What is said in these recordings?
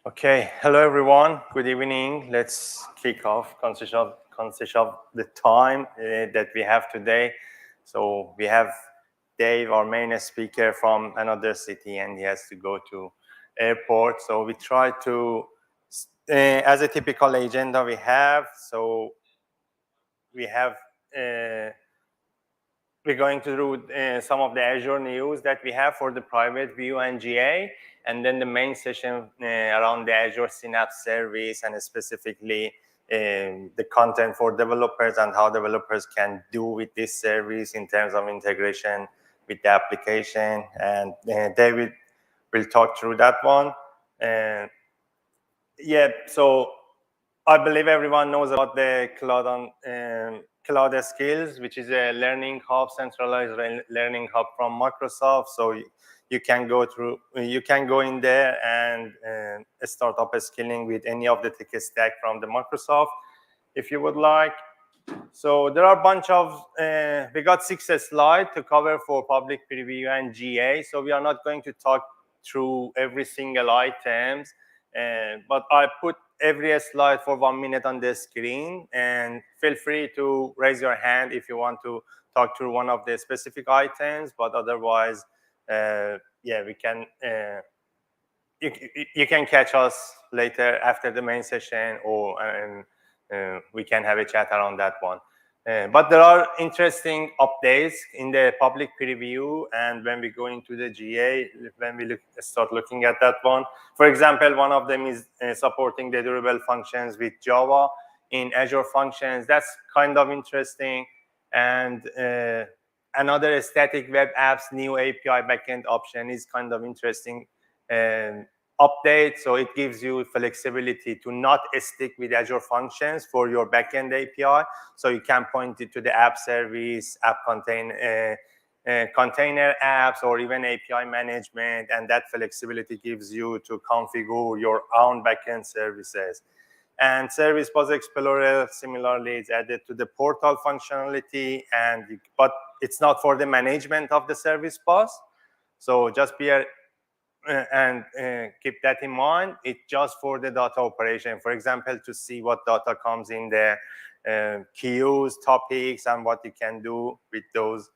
Okay, hello everyone. Good evening. Let's kick off conscious of the time that we have today. So we have Dave, our main speaker, from another city, and he has to go to airport. So we try to, as a typical agenda we have. So we have. We're going to do some of the Azure news that we have for the private view and GA, and then the main session around the Azure Synapse service and specifically the content for developers and how developers can do with this service in terms of integration with the application. And David will talk through that one. Yeah, so I believe everyone knows about the Cloud Skills, which is a learning hub, centralized learning hub from Microsoft. So you can go in there and start up skilling with any of the tech stack from the Microsoft, if you would like. So there are a bunch of, we got 6 slides to cover for public preview and GA. So we are not going to talk through every single items, but I put every slide for 1 minute on the screen, and feel free to raise your hand if you want to talk through one of the specific items, but otherwise, yeah, we can, you can catch us later after the main session, or we can have a chat around that one. But there are interesting updates in the public preview, and when we go into the GA, when we start looking at that one. For example, one of them is supporting the durable functions with Java in Azure Functions. That's kind of interesting. And another static web apps new API backend option is kind of interesting update. So it gives you flexibility to not stick with Azure Functions for your backend API. So you can point it to the app service, container apps, or even API management. And that flexibility gives you to configure your own backend services. And Service Bus Explorer, similarly, is added to the portal functionality, but it's not for the management of the service bus. So just be keep that in mind. It's just for the data operation. For example, to see what data comes in the queues, topics, and what you can do with those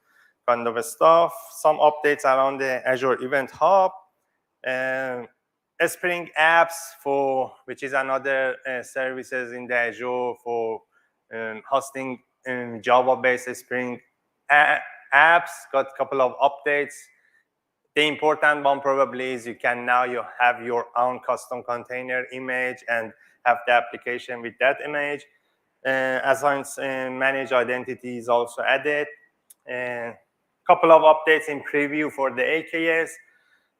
kind of stuff. Some updates around the Azure Event Hub. Spring Apps, which is another services in the Azure for hosting Java-based Spring apps. Got a couple of updates. The important one probably is you have your own custom container image and have the application with that image. Assign managed identity is also added. A couple of updates in preview for the AKS.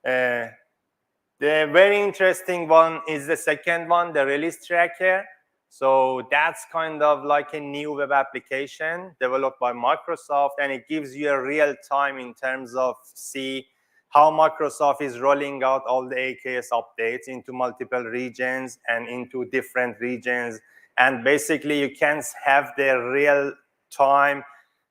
The very interesting one is the second one, the release tracker. So that's kind of like a new web application developed by Microsoft, and it gives you a real time in terms of see how Microsoft is rolling out all the AKS updates into multiple regions and into different regions. And basically, you can have the real-time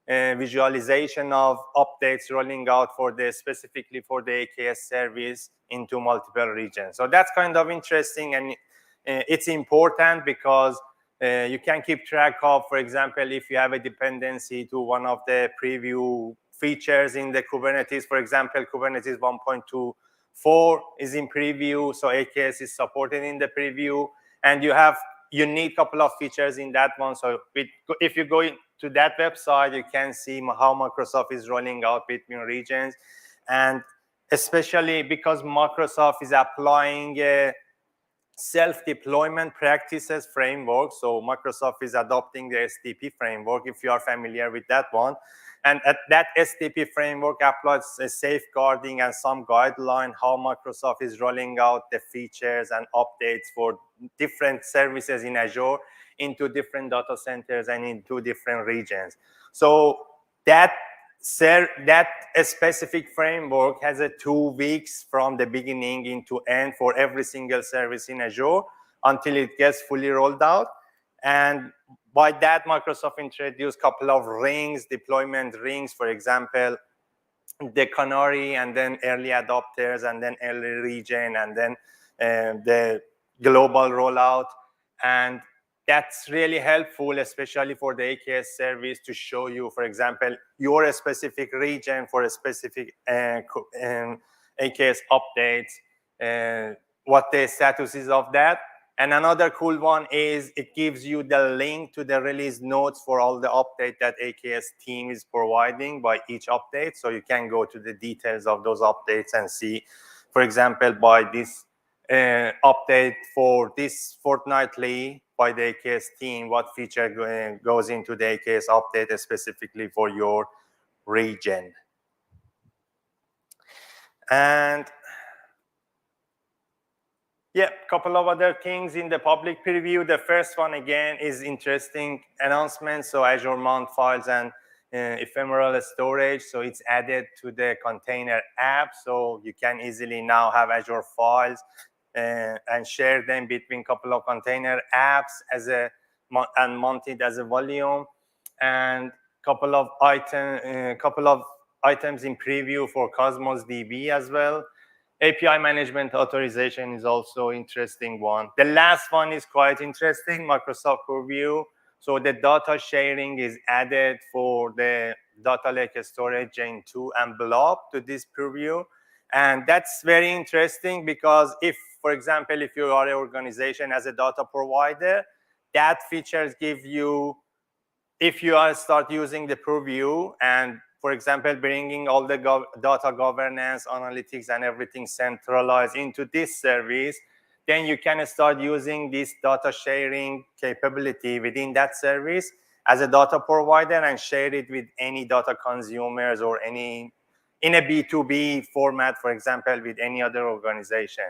visualization of updates rolling out specifically for the AKS service into multiple regions. So that's kind of interesting, and it's important because you can keep track of, for example, if you have a dependency to one of the preview features in the Kubernetes. For example, Kubernetes 1.24 is in preview, so AKS is supported in the preview, and you need a couple of features in that one. So if you go to that website, you can see how Microsoft is rolling out between regions, and especially because Microsoft is applying a self-deployment practices framework. So Microsoft is adopting the SDP framework, if you are familiar with that one. And that SDP framework applies a safeguarding and some guideline how Microsoft is rolling out the features and updates for different services in Azure into different data centers and into different regions. So that specific framework has a 2 weeks from the beginning into end for every single service in Azure until it gets fully rolled out. And by that, Microsoft introduced a couple of rings, deployment rings, for example, the Canary, and then early adopters, and then early region, and then the global rollout. And that's really helpful, especially for the AKS service, to show you, for example, your specific region for a specific AKS updates, what the status is of that. And another cool one is it gives you the link to the release notes for all the update that AKS team is providing by each update. So you can go to the details of those updates and see, for example, by this update for this fortnightly by the AKS team, what feature goes into the AKS update specifically for your region. And yeah, a couple of other things in the public preview. The first one, again, is interesting announcement. So Azure Mount Files and ephemeral storage. So it's added to the container app. So you can easily now have Azure Files and share them between a couple of container apps and mount it as a volume. And couple of items in preview for Cosmos DB as well. API management authorization is also interesting one. The last one is quite interesting, Microsoft Purview. So the data sharing is added for the data lake storage, Gen 2 and Blob to this Purview. And that's very interesting because if, for example, if you are an organization as a data provider, that features give you, if you are start using the Purview and, for example, bringing all the data governance, analytics, and everything centralized into this service, then you can start using this data sharing capability within that service as a data provider and share it with any data consumers or any, in a B2B format, for example, with any other organization.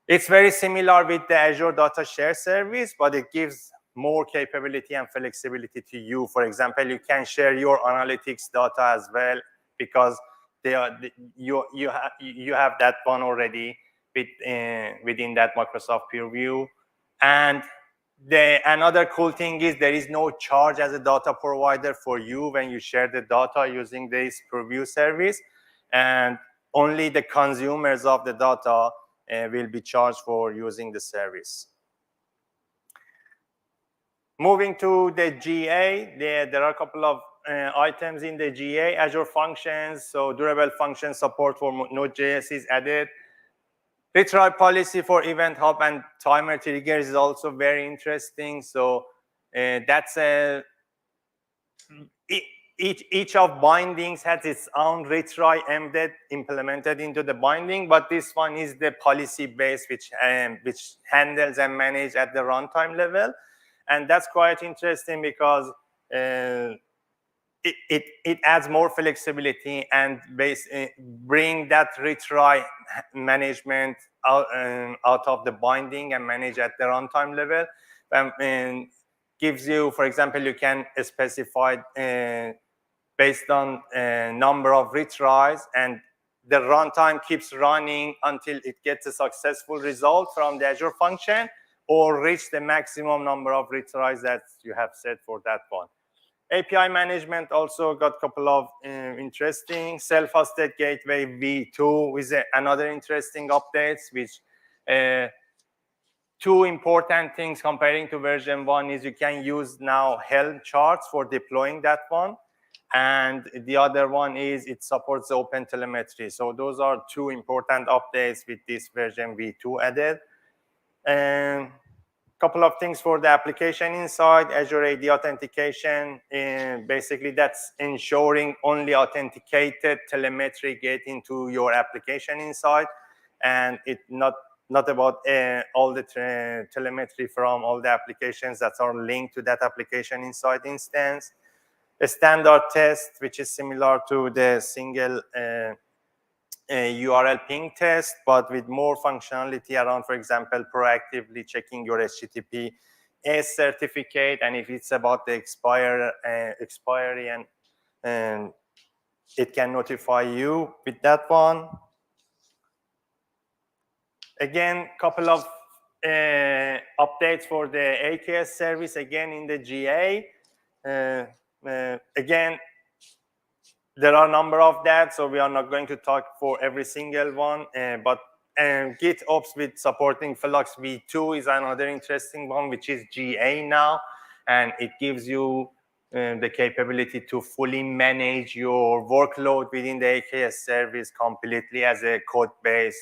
It's very similar with the Azure Data Share Service, but it gives more capability and flexibility to you. For example, you can share your analytics data as well because you have that one already within that Microsoft Purview. And another cool thing is there is no charge as a data provider for you when you share the data using this Purview service, and only the consumers of the data will be charged for using the service. Moving to the GA, there are a couple of items in the GA. Azure Functions, so durable function support for Node.js is added. Retry policy for Event Hub and timer triggers is also very interesting. So that's each of bindings has its own retry implemented into the binding, but this one is the policy base which handles and manages at the runtime level. And that's quite interesting because it adds more flexibility and bring that retry management out of the binding and manage at the runtime level. And gives you, for example, you can specify based on number of retries, and the runtime keeps running until it gets a successful result from the Azure function, or reach the maximum number of retries that you have set for that one. API management also got a couple of interesting. Self-hosted gateway v2 with another interesting updates, which two important things comparing to version 1 is you can use now Helm charts for deploying that one. And the other one is it supports open telemetry. So those are two important updates with this version v2 added. And couple of things for the application inside. Azure AD authentication, basically that's ensuring only authenticated telemetry get into your application inside, and it not about all the telemetry from all the applications that are linked to that application inside instance. A standard test, which is similar to the single URL ping test, but with more functionality around, for example, proactively checking your HTTPS certificate, and if it's about the expiry, and it can notify you with that one. Again, couple of updates for the AKS service, again in the GA. Again, there are a number of that, so we are not going to talk for every single one, but GitOps with supporting Flux v2 is another interesting one, which is GA now, and it gives you the capability to fully manage your workload within the AKS service completely as a code-based,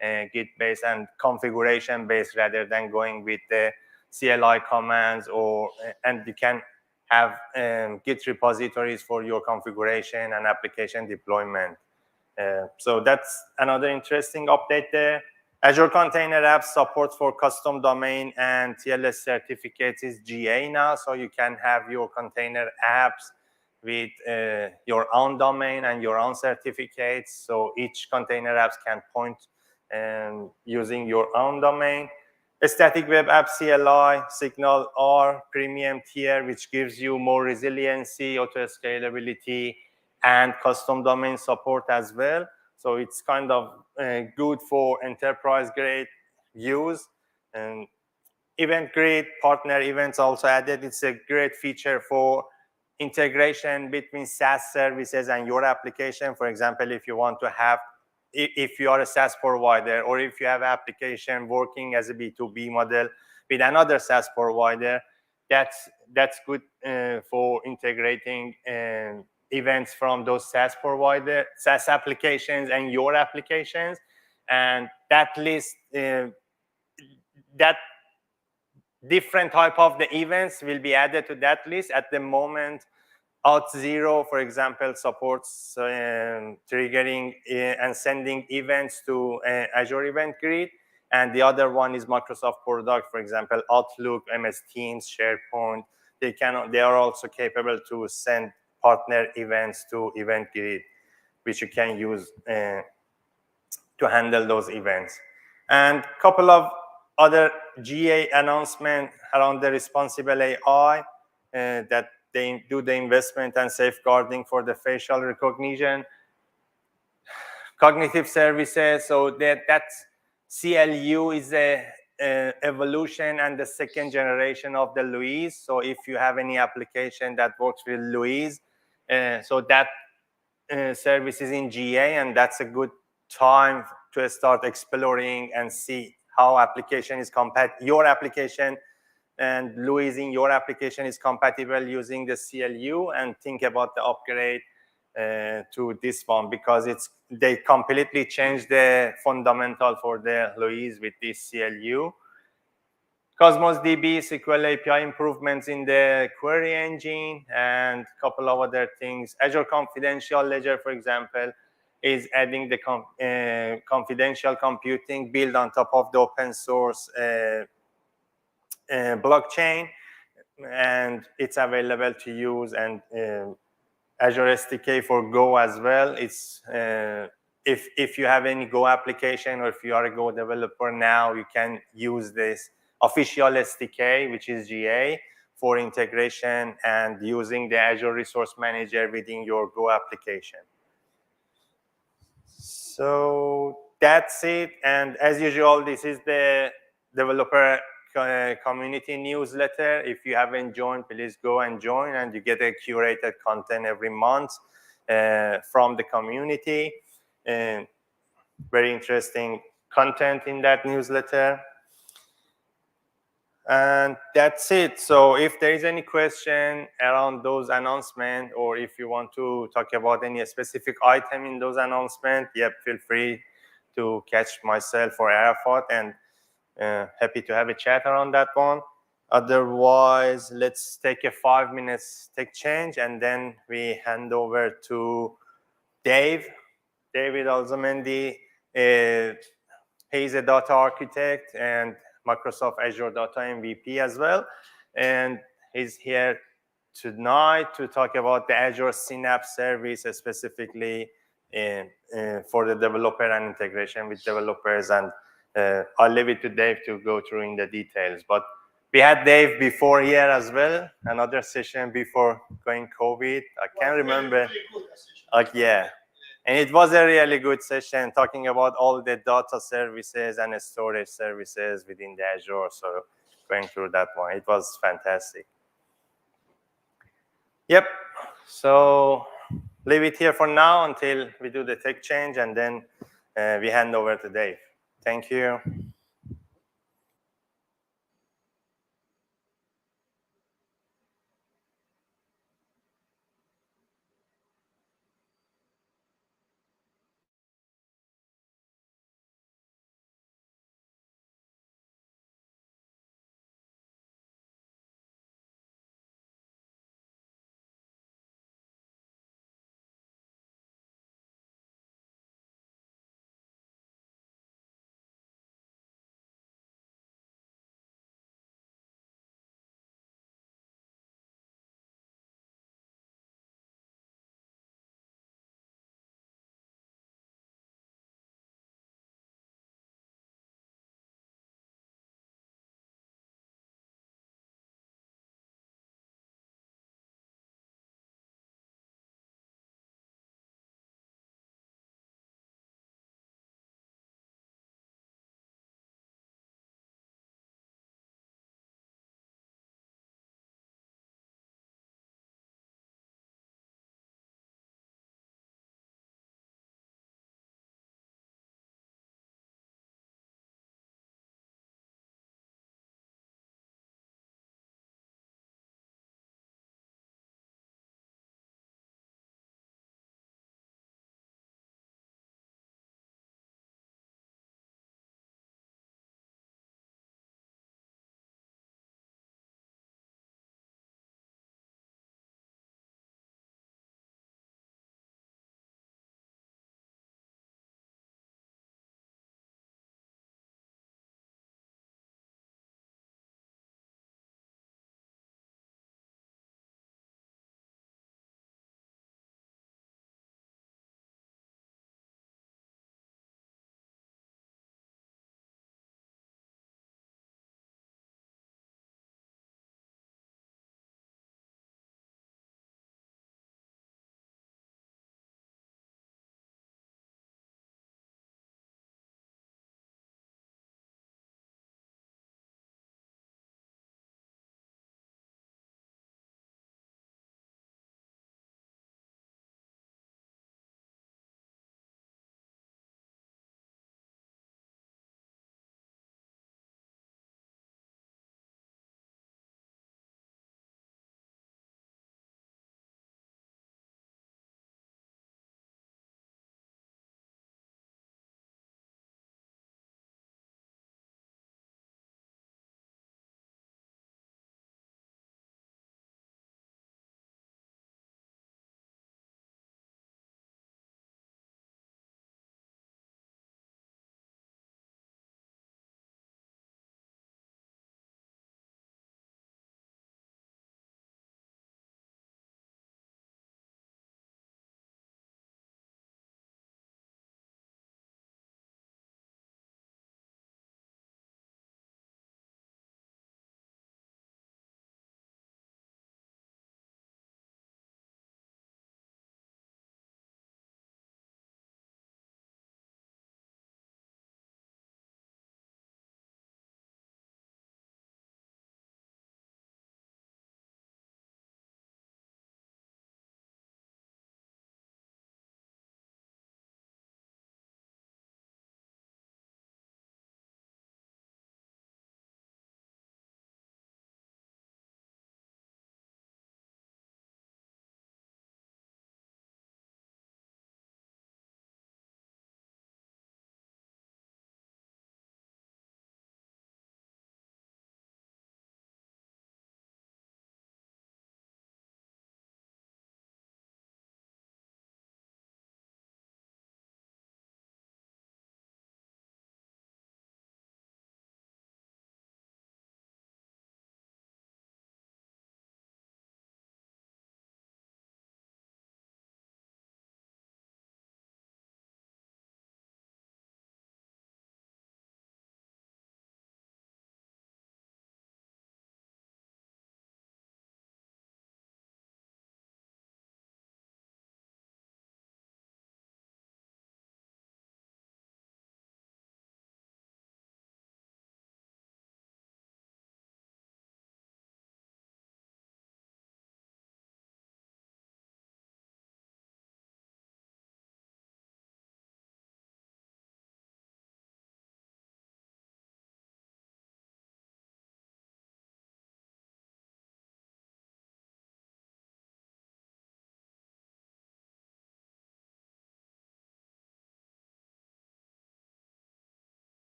Git-based, and configuration-based rather than going with the CLI commands, and you can have Git repositories for your configuration and application deployment. So that's another interesting update there. Azure Container Apps support for custom domain and TLS certificates is GA now, so you can have your container apps with your own domain and your own certificates. So each container apps can point using your own domain. A static web app CLI, Signal R, premium tier, which gives you more resiliency, auto scalability, and custom domain support as well. So it's kind of good for enterprise-grade use. And event grid, partner events also added. It's a great feature for integration between SaaS services and your application. For example, if you want to have, if you are a SaaS provider, or if you have application working as a B2B model with another SaaS provider, that's good for integrating events from those SaaS provider, SaaS applications and your applications. And that list, that different type of the events will be added to that list. At the moment, Auth0, for example, supports triggering and sending events to Azure Event Grid. And the other one is Microsoft product, for example, Outlook, MS Teams, SharePoint. They are also capable to send partner events to Event Grid, which you can use to handle those events. And a couple of other GA announcements around the responsible AI that they do the investment and safeguarding for the facial recognition. Cognitive services, so that's CLU is a evolution and the second generation of the Louise. So if you have any application that works with Louise, so that service is in GA, and that's a good time to start exploring and see how application is your application and Louise in your application is compatible using the CLU, and think about the upgrade to this one, because they completely changed the fundamental for the Louise with this CLU. Cosmos DB, SQL API improvements in the query engine, and a couple of other things. Azure Confidential Ledger, for example, is adding the confidential computing built on top of the open source blockchain, and it's available to use. And Azure SDK for Go as well. It's if you have any Go application, or if you are a Go developer now, you can use this official SDK, which is GA, for integration and using the Azure Resource Manager within your Go application. So that's it. And as usual, this is the developer community newsletter. If you haven't joined, please go and join, and you get a curated content every month from the community. Very interesting content in that newsletter. And that's it. So if there is any question around those announcements, or if you want to talk about any specific item in those announcements, feel free to catch myself or Arafat, and happy to have a chat around that one. Otherwise, let's take a 5 minutes tech change, and then we hand over to David Alzamendi. He's a data architect and Microsoft Azure Data MVP as well. And he's here tonight to talk about the Azure Synapse service, specifically for the developer and integration with developers. And I'll leave it to Dave to go through in the details. But we had Dave before here as well, another session before going COVID. I can't remember. Yeah. And it was a really good session talking about all the data services and storage services within the Azure. So going through that one, it was fantastic. Yep. So leave it here for now until we do the tech change, and then we hand over to Dave. Thank you.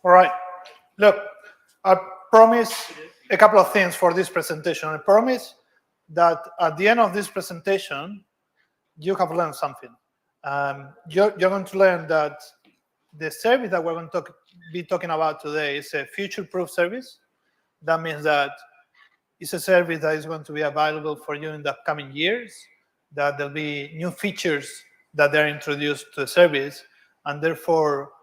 All right. Look, I promise a couple of things for this presentation. I promise that at the end of this presentation, you have learned something. You're going to learn that the service that we're going to be talking about today is a future-proof service. That means that it's a service that is going to be available for you in the upcoming years, that there'll be new features that they're introduced to the service, and therefore,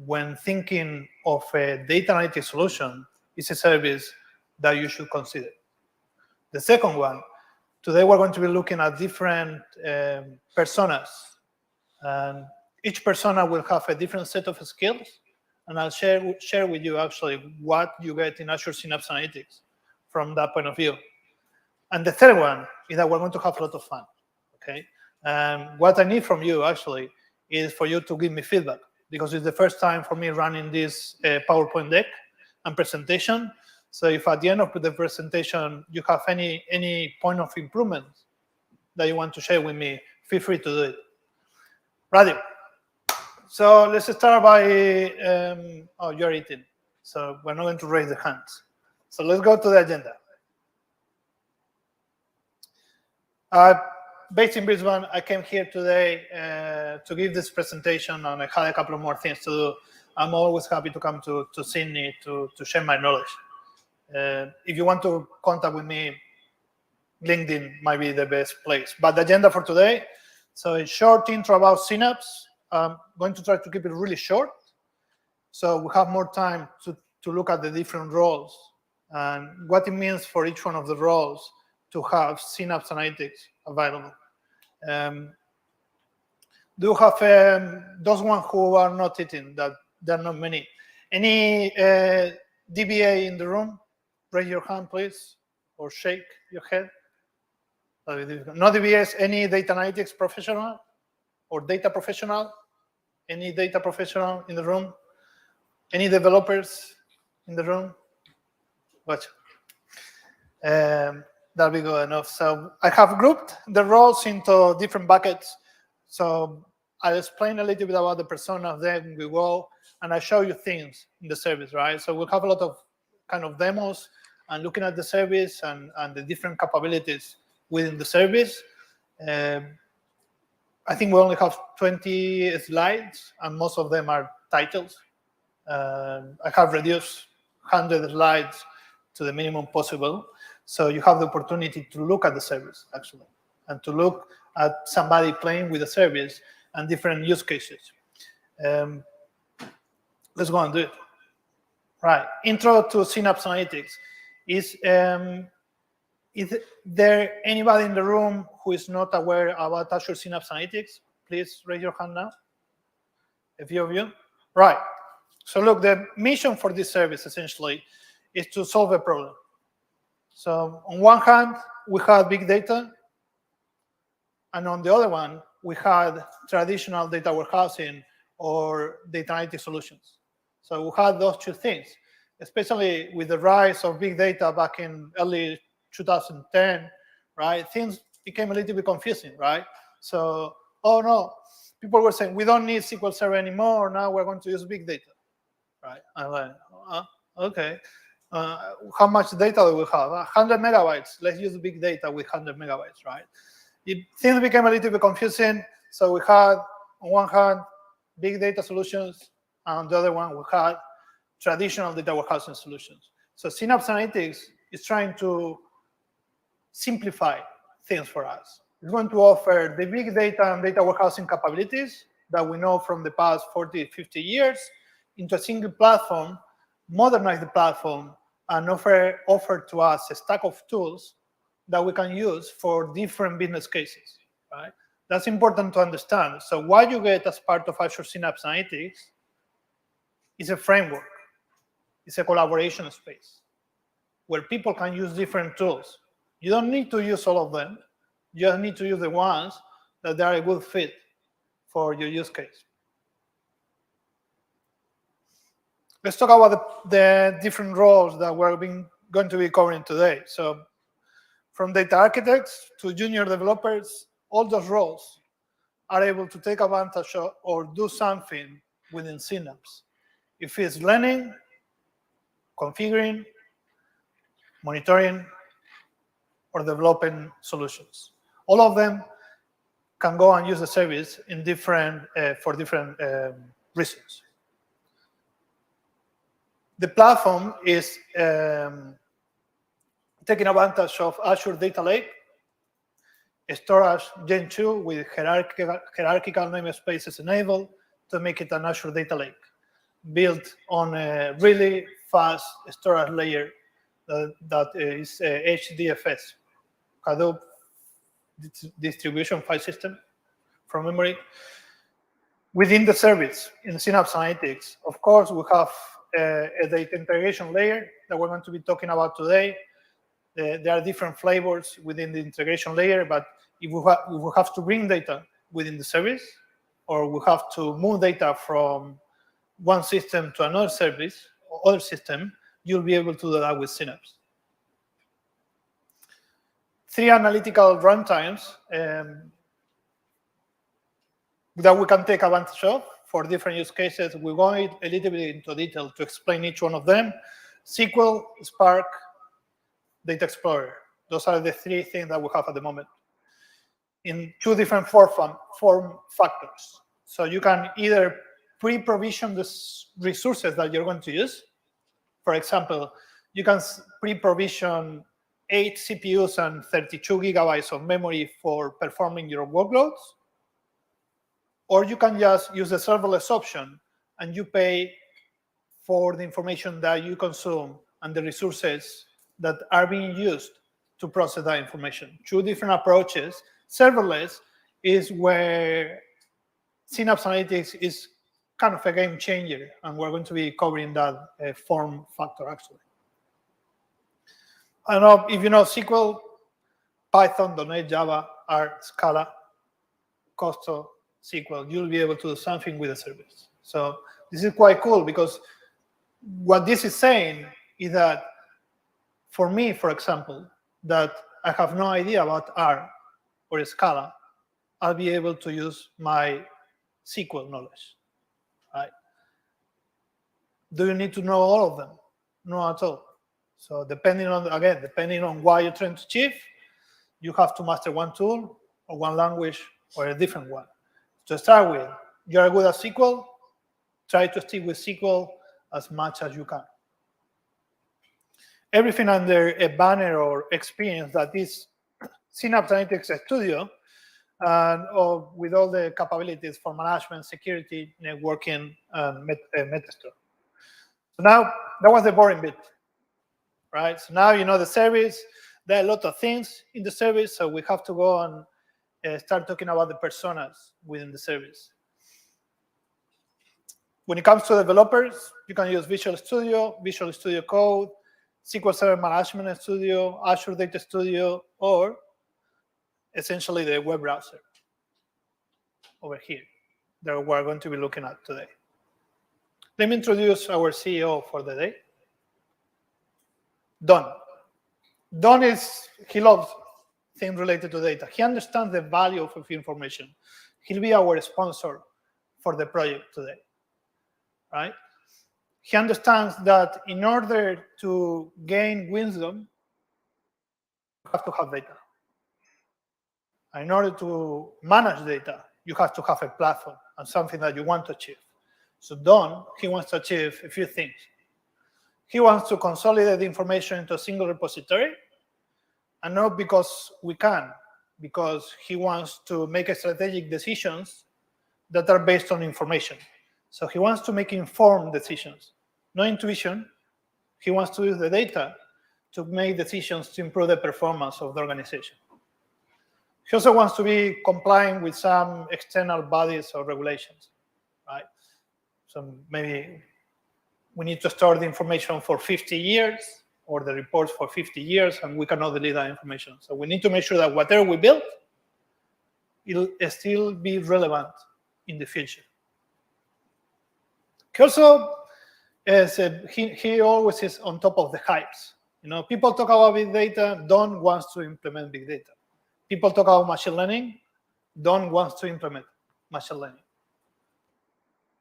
when thinking of a data analytics solution, it's a service that you should consider. The second one, today we're going to be looking at different personas, and each persona will have a different set of skills, and I'll share with you actually what you get in Azure Synapse Analytics from that point of view. And the third one is that we're going to have a lot of fun, okay? What I need from you, actually, is for you to give me feedback, because it's the first time for me running this PowerPoint deck and presentation. So if at the end of the presentation you have any point of improvement that you want to share with me, feel free to do it. Ready? So let's start by, oh, you're eating. So we're not going to raise the hands. So let's go to the agenda. Based in Brisbane, I came here today to give this presentation, and I had a couple of more things to do. I'm always happy to come to Sydney to share my knowledge. If you want to contact with me, LinkedIn might be the best place. But the agenda for today, so a short intro about Synapse. I'm going to try to keep it really short, so we have more time to look at the different roles and what it means for each one of the roles to have Synapse Analytics available. Do you have those ones who are not eating? That there are not many. Any DBA in the room? Raise your hand, please, or shake your head. No DBAs. Any data analytics professional or data professional? Any data professional in the room? Any developers in the room? Gotcha. That'll be good enough. So I have grouped the roles into different buckets. So I'll explain a little bit about the personas, then we go and I show you things in the service, right? So we'll have a lot of kind of demos and looking at the service and the different capabilities within the service. I think we only have 20 slides, and most of them are titles. I have reduced 100 slides to the minimum possible. So you have the opportunity to look at the service, actually, and to look at somebody playing with the service and different use cases. Let's go and do it. Right, intro to Synapse Analytics. Is there anybody in the room who is not aware about Azure Synapse Analytics? Please raise your hand now. A few of you. Right. So look, the mission for this service essentially is to solve a problem. So on one hand, we had big data, and on the other one, we had traditional data warehousing or data analytics solutions. So we had those two things, especially with the rise of big data back in early 2010, right? Things became a little bit confusing, right? So, oh no, people were saying, we don't need SQL Server anymore, now we're going to use big data, right? I'm like, okay. How much data do we have? 100 megabytes. Let's use big data with 100 megabytes, right? Things became a little bit confusing. So we had, on one hand, big data solutions, and on the other one, we had traditional data warehousing solutions. So Synapse Analytics is trying to simplify things for us. It's going to offer the big data and data warehousing capabilities that we know from the past 40, 50 years into a single platform, modernize the platform, and offer to us a stack of tools that we can use for different business cases, right? That's important to understand. So what you get as part of Azure Synapse Analytics is a framework. It's a collaboration space where people can use different tools. You don't need to use all of them. You just need to use the ones that are a good fit for your use case. Let's talk about the different roles that we're going to be covering today. So from data architects to junior developers, all those roles are able to take advantage of or do something within Synapse. If it's learning, configuring, monitoring, or developing solutions. All of them can go and use the service in for different reasons. The platform is taking advantage of Azure Data Lake, storage Gen 2 with hierarchical namespaces enabled to make it an Azure Data Lake, built on a really fast storage layer that is HDFS, Hadoop Distribution File System from memory. Within the service in Synapse Analytics, of course, we have a data integration layer that we're going to be talking about today. There are different flavors within the integration layer, but if we have to bring data within the service, or we have to move data from one system to another service or other system, you'll be able to do that with Synapse. 3 analytical runtimes that we can take advantage of for different use cases. We're going a little bit into detail to explain each one of them. SQL, Spark, Data Explorer. Those are the 3 things that we have at the moment in 2 different form factors. So you can either pre-provision the resources that you're going to use. For example, you can pre-provision 8 CPUs and 32 gigabytes of memory for performing your workloads. Or you can just use the serverless option and you pay for the information that you consume and the resources that are being used to process that information. 2 different approaches. Serverless is where Synapse Analytics is kind of a game changer, and we're going to be covering that form factor actually. I don't know if you know SQL, Python, .NET, Java, R, Scala, Costo, SQL, you'll be able to do something with the service. So this is quite cool, because what this is saying is that for me, for example, that I have no idea about R or Scala, I'll be able to use my SQL knowledge, right? Do you need to know all of them? No, at all. So depending on what you're trying to achieve, you have to master one tool or one language or a different one. To start with, you're good at SQL, try to stick with SQL as much as you can. Everything under a banner or experience that is Synapse Analytics Studio, and with all the capabilities for management, security, networking, and Metastore. So now, that was the boring bit, right? So now you know the service. There are a lot of things in the service, so we have to go and start talking about the personas within the service. When it comes to developers, you can use Visual Studio, Visual Studio Code, SQL Server Management Studio, Azure Data Studio, or essentially the web browser over here that we're going to be looking at today. Let me introduce our CEO for the day, Don. Don he loves things related to data. He understands the value of information. He'll be our sponsor for the project today, right? He understands that in order to gain wisdom, you have to have data. And in order to manage data, you have to have a platform and something that you want to achieve. So Don, he wants to achieve a few things. He wants to consolidate the information into a single repository, and not because we can, because he wants to make strategic decisions that are based on information. So he wants to make informed decisions, no intuition. He wants to use the data to make decisions to improve the performance of the organization. He also wants to be complying with some external bodies or regulations, right? So maybe we need to store the information for 50 years or the reports for 50 years, and we cannot delete that information. So we need to make sure that whatever we build, it'll still be relevant in the future. He also he always is on top of the hypes. You know, people talk about big data. Don wants to implement big data. People talk about machine learning. Don wants to implement machine learning.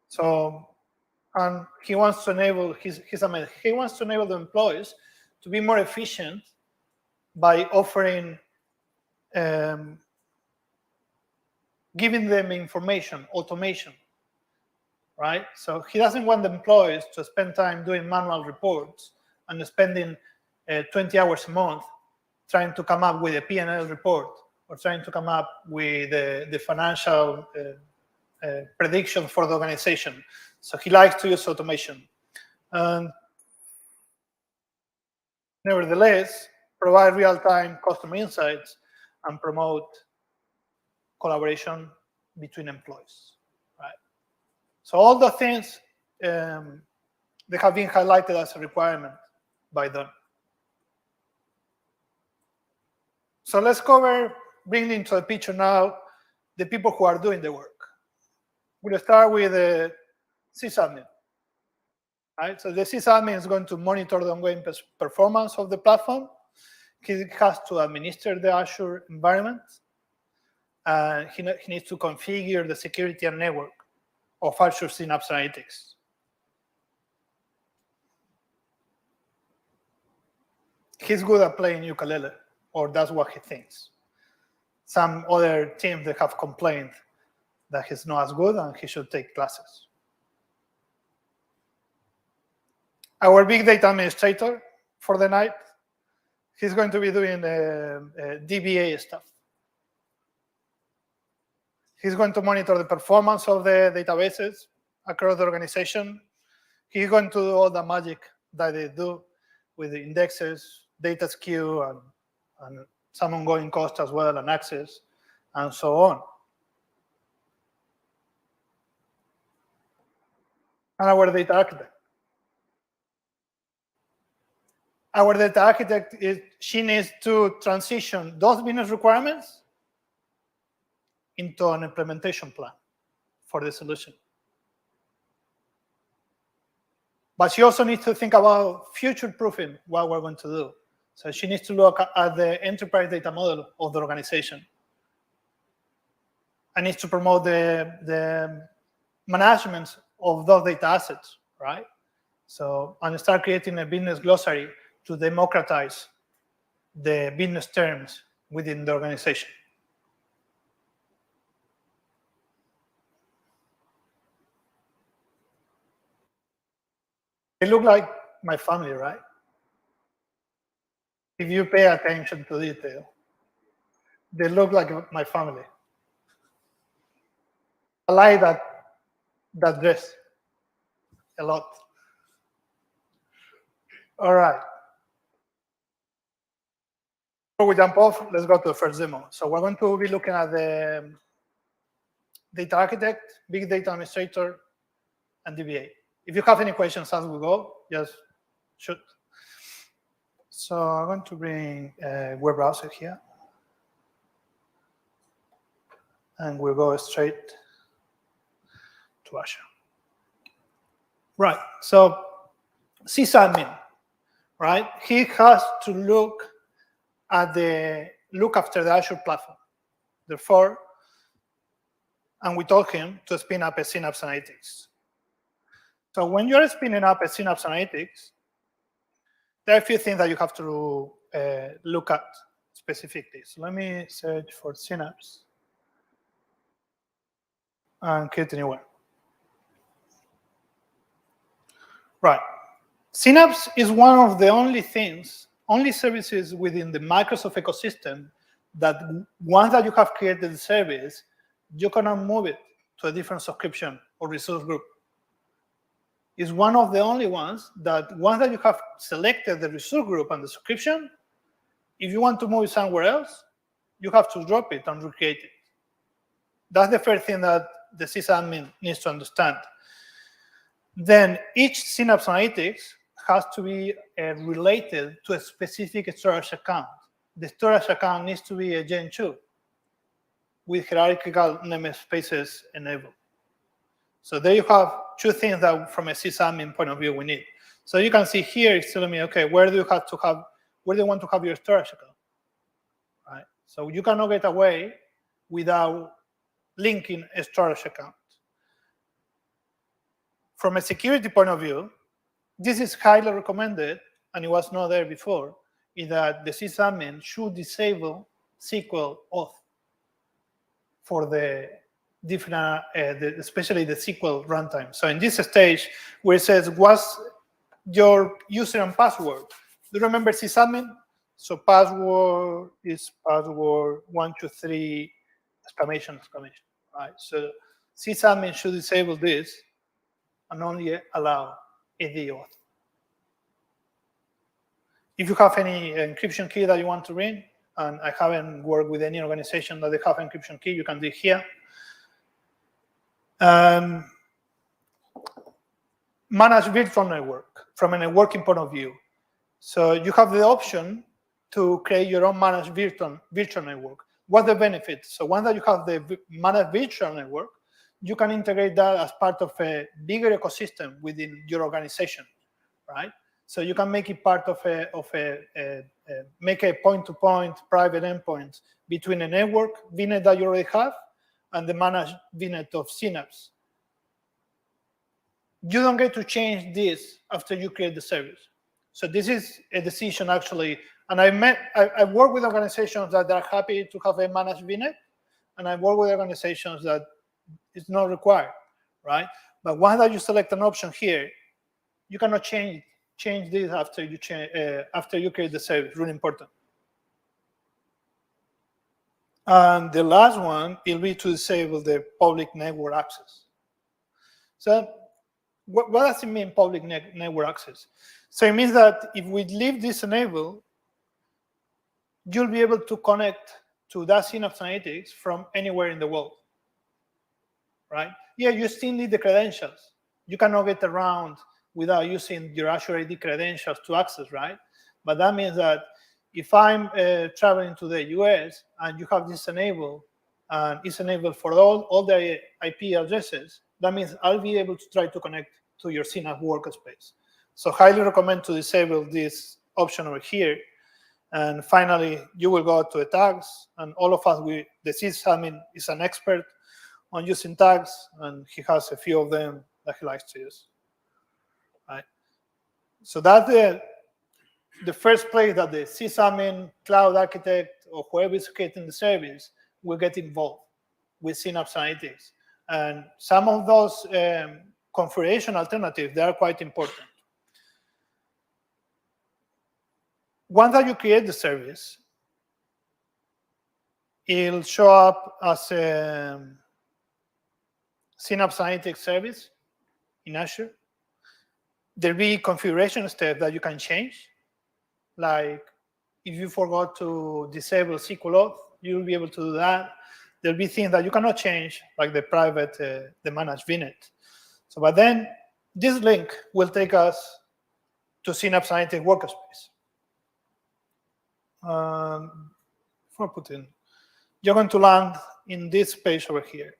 So, and he wants to enable he wants to enable the employees to be more efficient by offering, giving them information, automation, right? So he doesn't want the employees to spend time doing manual reports and spending 20 hours a month trying to come up with a P&L report or trying to come up with the financial prediction for the organization. So he likes to use automation. And nevertheless, provide real-time customer insights and promote collaboration between employees, right? So all the things, they have been highlighted as a requirement by them. So let's bring into the picture now the people who are doing the work. We'll start with the sysadmin. Right? So the sysadmin is going to monitor the ongoing performance of the platform. He has to administer the Azure environment. And he needs to configure the security and network of Azure Synapse Analytics. He's good at playing ukulele, or that's what he thinks. Some other teams that have complained that he's not as good and he should take classes. Our big data administrator for the night, he's going to be doing DBA stuff. He's going to monitor the performance of the databases across the organization. He's going to do all the magic that they do with the indexes, data skew, and some ongoing cost as well, and access, and so on. And our data architect. Our data architect, she needs to transition those business requirements into an implementation plan for the solution. But she also needs to think about future-proofing what we're going to do. So she needs to look at the enterprise data model of the organization and needs to promote the management of those data assets, right? So, and start creating a business glossary to democratize the business terms within the organization. They look like my family, right? If you pay attention to detail, they look like my family. I like that dress a lot. All right. Before we jump off, let's go to the first demo. So we're going to be looking at the data architect, big data administrator, and DBA. If you have any questions as we go, just shoot. So I'm going to bring a web browser here. And we'll go straight to Azure. Right, so sysadmin, right? He has to look after the Azure platform. Therefore, and we told him to spin up a Synapse Analytics. So when you're spinning up a Synapse Analytics, there are a few things that you have to look at specifically. So let me search for Synapse and create a new one. Right. Synapse is one of the only services within the Microsoft ecosystem that once that you have created the service, you cannot move it to a different subscription or resource group. It's one of the only ones that once that you have selected the resource group and the subscription, if you want to move it somewhere else, you have to drop it and recreate it. That's the first thing that the sysadmin needs to understand. Then each Synapse Analytics has to be related to a specific storage account. The storage account needs to be a Gen 2 with hierarchical namespaces enabled. So there you have two things that from a sysadmin point of view we need. So you can see here it's telling me, okay, where do you want to have your storage account? Right? So you cannot get away without linking a storage account. From a security point of view, this is highly recommended, and it was not there before, is that the sysadmin should disable SQL auth for the different, especially the SQL runtime. So in this stage, where it says, what's your user and password? Do you remember sysadmin? So password is password 123 exclamation. Right? So sysadmin should disable this and only allow AD auth. If you have any encryption key that you want to bring, and I haven't worked with any organization that they have encryption key, you can do it here. Manage virtual network from a networking point of view. So you have the option to create your own managed virtual network. What's the benefit? So once that you have the managed virtual network, you can integrate that as part of a bigger ecosystem within your organization, right? So you can make it part of make a point-to-point private endpoint between a network VNet that you already have and the managed VNet of Synapse. You don't get to change this after you create the service. So this is a decision actually, and I've worked with organizations that are happy to have a managed VNet, and I've worked with organizations that it's not required, right? But once that you select an option here, you cannot change this after you create the service. Really important. And the last one will be to disable the public network access. So what does it mean, public network access? So it means that if we leave this enabled, you'll be able to connect to that Synapse Analytics from anywhere in the world, right? Yeah, you still need the credentials. You cannot get around without using your Azure AD credentials to access, right? But that means that if I'm traveling to the US and you have this enabled, and it's enabled for all the IP addresses, that means I'll be able to try to connect to your Synapse workspace. So highly recommend to disable this option over here. And finally, you will go to the tags, and all of us, the sysadmin is an expert on using tags, and he has a few of them that he likes to use, right? So that's the first place that the sysadmin, cloud architect, or whoever is creating the service will get involved with Synapse Analytics. And some of those configuration alternatives, they are quite important. Once that you create the service, it'll show up as a Synapse Analytics service in Azure. There'll be configuration steps that you can change. Like if you forgot to disable SQL auth, you'll be able to do that. There'll be things that you cannot change, like the private, the managed VNet. So, but then this link will take us to Synapse Analytics workspace. Before putting, you're going to land in this page over here.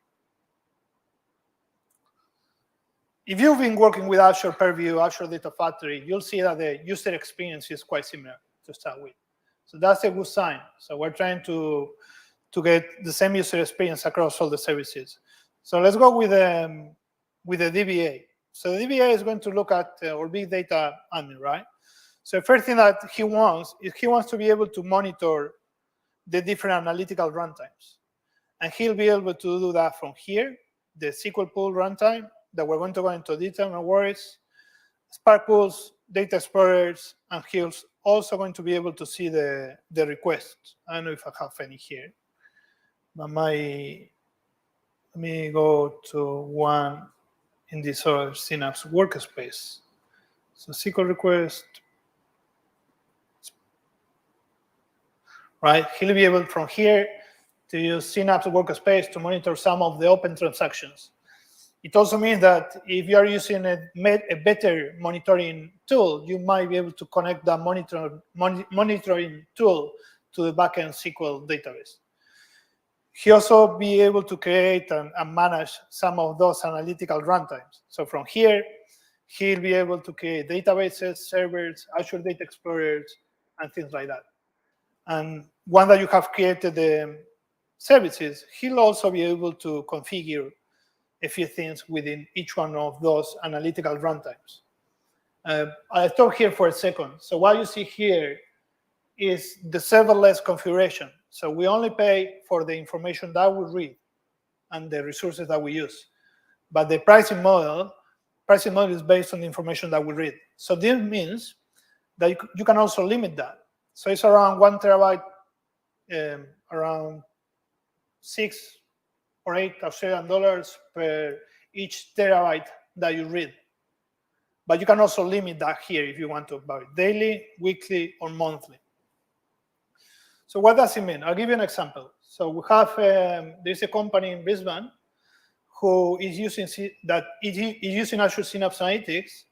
If you've been working with Azure Purview, Azure Data Factory, you'll see that the user experience is quite similar to start with. So that's a good sign. So we're trying to get the same user experience across all the services. So let's go with the DBA. So the DBA is going to look at our big data admin, right? So the first thing that he wants is he wants to be able to monitor the different analytical runtimes. And he'll be able to do that from here, the SQL pool runtime, that we're going to go into detail, no worries, Spark pools, data explorers, and he's also going to be able to see the requests. I don't know if I have any here. But let me go to one in this other Synapse workspace. So SQL request, right? He'll be able from here to use Synapse workspace to monitor some of the open transactions. It also means that if you are using a better monitoring tool, you might be able to connect that monitoring tool to the backend SQL database. He also be able to create and manage some of those analytical runtimes. So from here, he'll be able to create databases, servers, Azure Data Explorers, and things like that. And once that you have created the services, he'll also be able to configure a few things within each one of those analytical runtimes. I'll talk here for a second. So what you see here is the serverless configuration. So we only pay for the information that we read and the resources that we use. But the pricing model is based on the information that we read. So this means that you can also limit that. So it's around 1 terabyte, around 6 or 8 Australian dollars per each terabyte that you read. But you can also limit that here if you want to buy it daily, weekly, or monthly. So what does it mean? I'll give you an example. So we have, there's a company in Brisbane who is using Azure Synapse Analytics,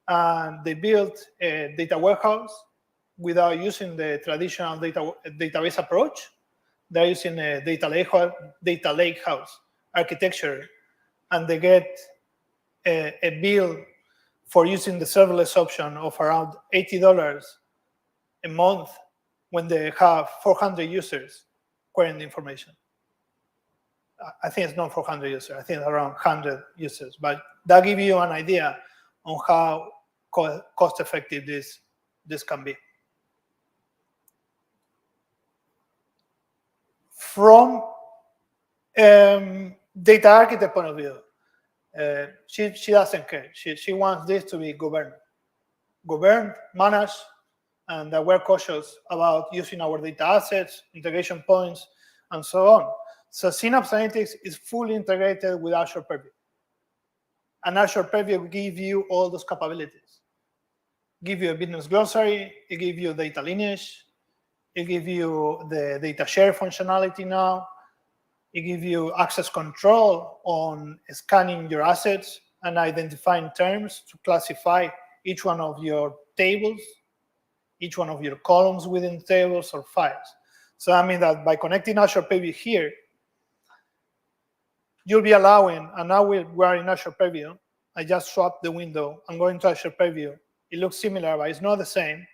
and they built a data warehouse, without using the traditional database approach. They're using a data lake house architecture, and they get a bill for using the serverless option of around $80 a month when they have 400 users querying the information. I think it's not 400 users. I think it's around 100 users. But that gives you an idea on how cost-effective this can be. From data architect point of view, she doesn't care. She wants this to be governed, managed, and that we're cautious about using our data assets, integration points, and so on. So Synapse Analytics is fully integrated with Azure Purview. And Azure Purview will give you all those capabilities. Give you a business glossary, it gives you data lineage, it gives you the data share functionality now, it gives you access control on scanning your assets and identifying terms to classify each one of your tables, each one of your columns within tables or files. So I mean that by connecting Azure Purview here, you'll be allowing, and now we are in Azure Purview. I just swapped the window. I'm going to Azure Purview. It looks similar, but it's not the same.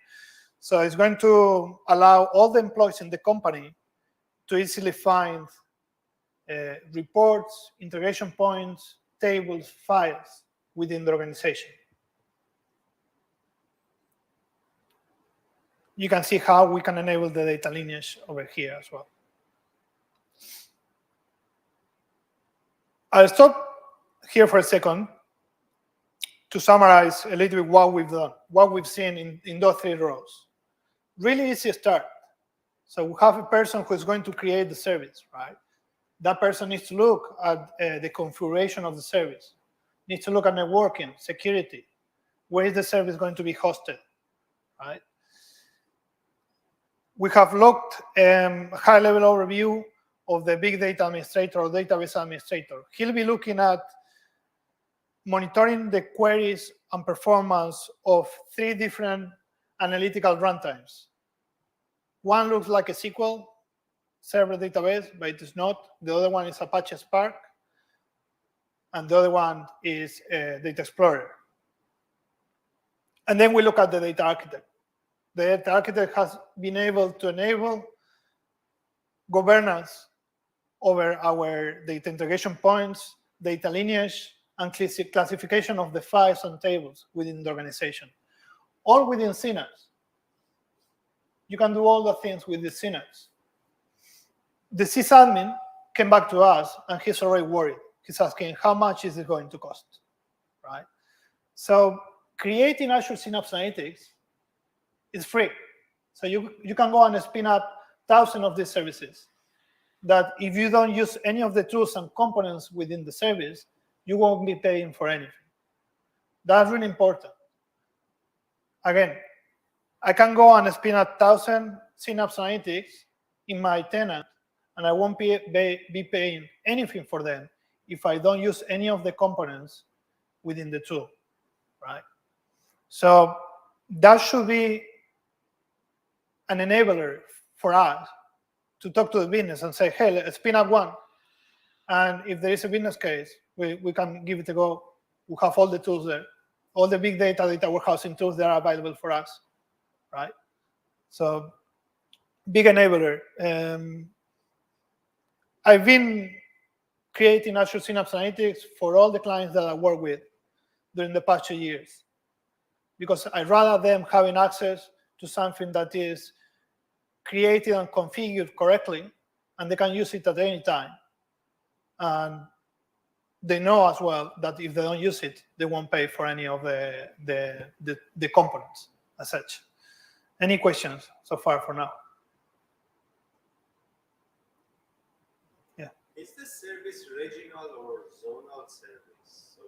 So it's going to allow all the employees in the company to easily find reports, integration points, tables, files within the organization. You can see how we can enable the data lineage over here as well. I'll stop here for a second to summarize a little bit what we've done, what we've seen in those 3 rows. Really easy start. So we have a person who is going to create the service, right? That person needs to look at the configuration of the service, needs to look at networking, security, where is the service going to be hosted, right? We have looked high-level overview of the big data administrator or database administrator. He'll be looking at monitoring the queries and performance of 3 different analytical runtimes. One looks like a SQL server database, but it is not. The other one is Apache Spark, and the other one is Data Explorer. And then we look at the data architect. The data architect has been able to enable governance over our data integration points, data lineage, and classification of the files and tables within the organization, all within Synapse. You can do all the things with the Synapse. The sysadmin came back to us, and he's already worried. He's asking, how much is it going to cost, right? So creating Azure Synapse Analytics is free. So you can go and spin up thousands of these services that if you don't use any of the tools and components within the service, you won't be paying for anything. That's really important. Again, I can go and spin up 1,000 Synapse Analytics in my tenant, and I won't be paying anything for them if I don't use any of the components within the tool, right? So that should be an enabler for us to talk to the business and say, hey, let's spin up one. And if there is a business case, we can give it a go. We have all the tools there. All the big data warehousing tools that are available for us, right? So big enabler. I've been creating Azure Synapse Analytics for all the clients that I work with during the past 2 years, because I'd rather them having access to something that is created and configured correctly, and they can use it at any time. And they know as well that if they don't use it, they won't pay for any of the components as such. Any questions so far for now? Yeah. Is the service regional or zonal service? So,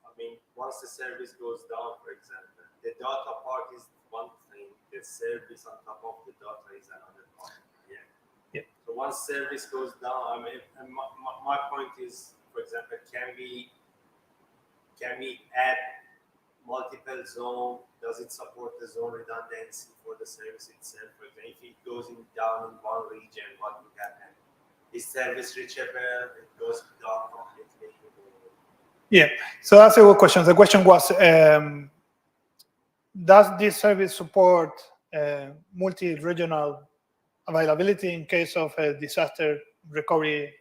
I mean, once the service goes down, for example, the data part is one thing, the service on top of the data is another part. Yeah. Yeah. So once service goes down, I mean, my point is, for example, can we add multiple zone? Does it support the zone redundancy for the service itself? For example, if it goes down in one region, what would happen? Is service reachable? It goes down completely. Yeah, so that's a good question. The question was, does this service support multi-regional availability in case of a disaster recovery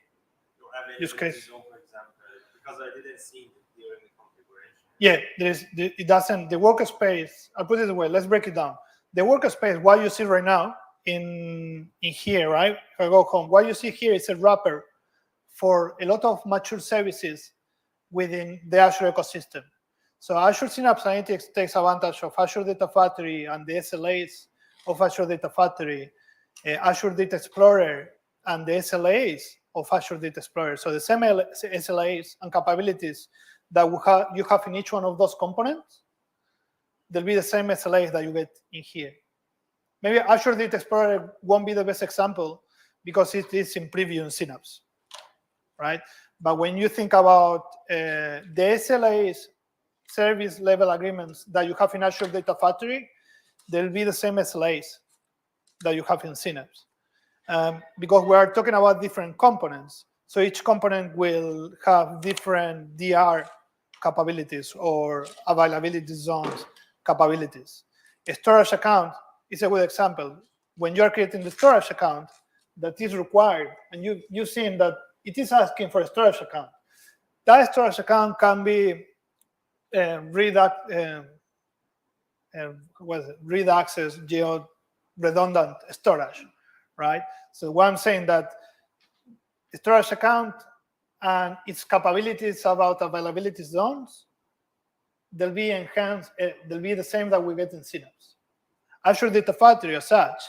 use case? Zone, for example, because I didn't see it during the configuration. Yeah, it doesn't. The workspace, I'll put it away. Let's break it down. The workspace, what you see right now in here, right? If I go home, what you see here is a wrapper for a lot of mature services within the Azure ecosystem. So Azure Synapse Analytics takes advantage of Azure Data Factory and the SLAs of Azure Data Factory, Azure Data Explorer, and the SLAs of Azure Data Explorer. So the same SLAs and capabilities that you have in each one of those components, there'll be the same SLAs that you get in here. Maybe Azure Data Explorer won't be the best example because it is in preview in Synapse, right? But when you think about the SLAs, service level agreements that you have in Azure Data Factory, they'll be the same SLAs that you have in Synapse. Because we are talking about different components. So each component will have different DR capabilities or availability zones capabilities. A storage account is a good example. When you are creating the storage account that is required, and you've seen that it is asking for a storage account. That storage account can be read access geo redundant storage, right? So what I'm saying that the storage account and its capabilities about availability zones, they'll be enhanced, they'll be the same that we get in Synapse. Azure Data Factory as such,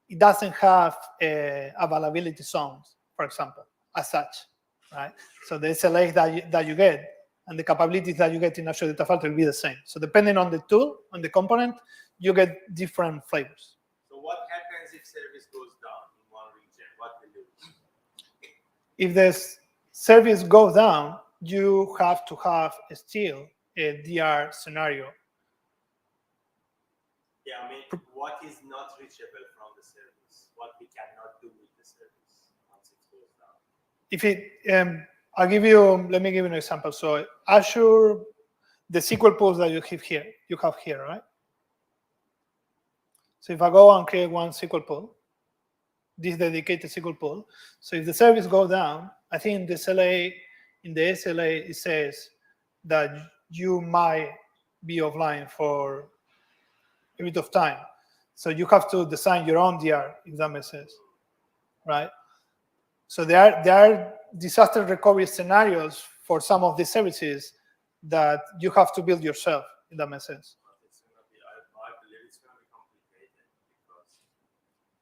it doesn't have availability zones, for example, as such, right? So the SLAs that you get and the capabilities that you get in Azure Data Factory will be the same. So depending on the tool, on the component, you get different flavors. So what happens if service goes down in one region? What will you do? If the service goes down, you have to have still a DR scenario. Yeah, I mean, what is not reachable from the service? What we cannot do with the service once it goes down? If it, let me give you an example. So Azure, the SQL pools that you have here, right? So if I go and create one SQL pool, this dedicated SQL pool. So if the service goes down, I think in the SLA, it says that you might be offline for a bit of time. So you have to design your own DR, if that makes sense, right? So there are disaster recovery scenarios for some of these services that you have to build yourself, if that makes sense. I believe it's going to be complicated because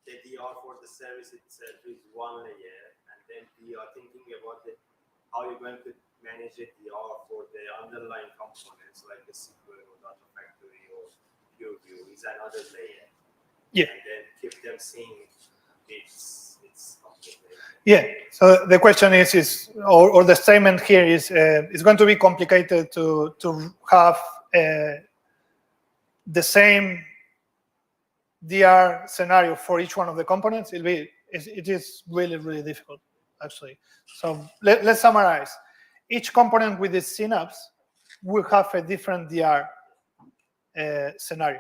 the DR for the service itself is one layer, and then you are thinking about how you're going to manage the DR for the underlying components like the SQL or Data Factory or PureView is another layer. Yeah. And then keep them synced. It's complicated. Yeah. So the question is or the statement here is it's going to be complicated to have the same DR scenario for each one of the components. It is really, really difficult, actually. So let's summarize. Each component with this Synapse will have a different DR scenario,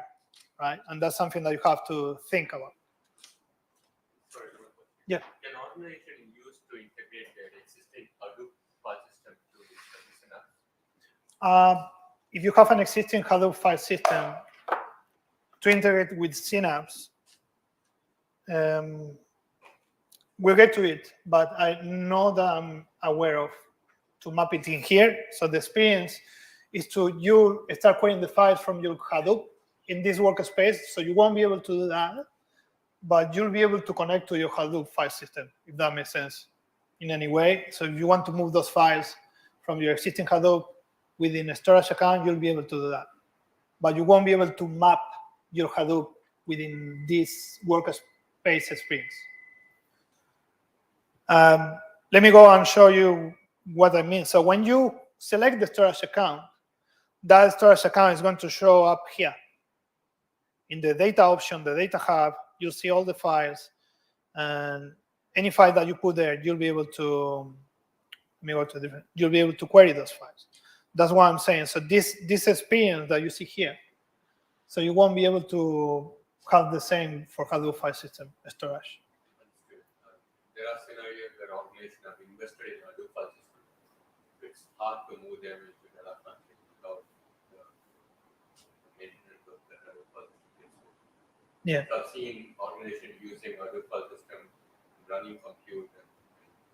right? And that's something that you have to think about. Sorry, yeah. Can organization use to integrate their existing Hadoop file system to this Synapse? If you have an existing Hadoop file system to integrate with Synapse, we'll get to it, but I know that I'm aware of to map it in here. So the experience is you start querying the files from your Hadoop in this workspace. So you won't be able to do that, but you'll be able to connect to your Hadoop file system, if that makes sense in any way. So if you want to move those files from your existing Hadoop within a storage account, you'll be able to do that. But you won't be able to map your Hadoop within this workspace experience. Let me go and show you what I mean. So when you select the storage account, that storage account is going to show up here. In the data option, the data hub, you'll see all the files, and any file that you put there, you'll be able to you'll be able to query those files. That's what I'm saying. So this experience that you see here, so you won't be able to have the same for Hadoop file system storage. There are scenarios where organizations have invested in Hadoop file system. It's hard to move them into development without the maintenance of the Hadoop file system. Yeah. I've seen organizations using Hadoop file system, running compute and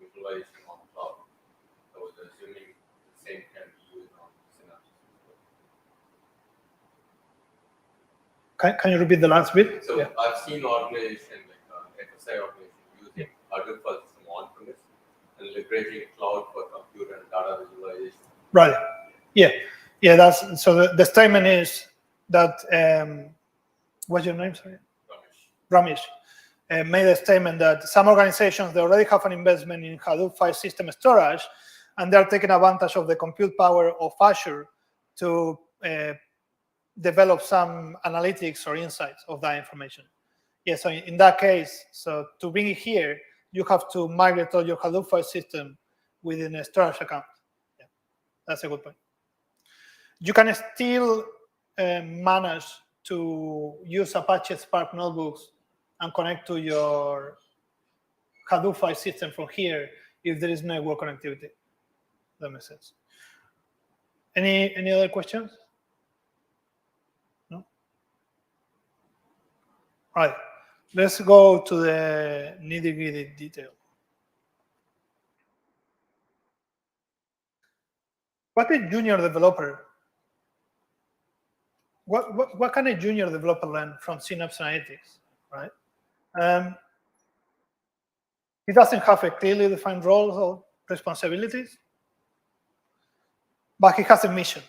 visualization on cloud. I was assuming the same can be used on Synapse. Can you repeat the last bit? So yeah. I've seen organizations like FSI organizations using Hadoop file system on-premise and leveraging cloud for compute and data visualization. Right. Yeah. Yeah. That's so. The statement is that what's your name? Sorry. Ramesh. Made a statement that some organizations, they already have an investment in Hadoop file system storage, and they're taking advantage of the compute power of Azure to develop some analytics or insights of that information. Yeah, so in that case, so to bring it here, you have to migrate all your Hadoop file system within a storage account. Yeah, that's a good point. You can still manage to use Apache Spark notebooks and connect to your Hadoop file system from here if there is network connectivity. That makes sense. Any other questions? No? All right. Let's go to the nitty-gritty detail. What a junior developer? What can a junior developer learn from Synapse Analytics, right? He doesn't have a clearly defined roles or responsibilities, but he has a mission.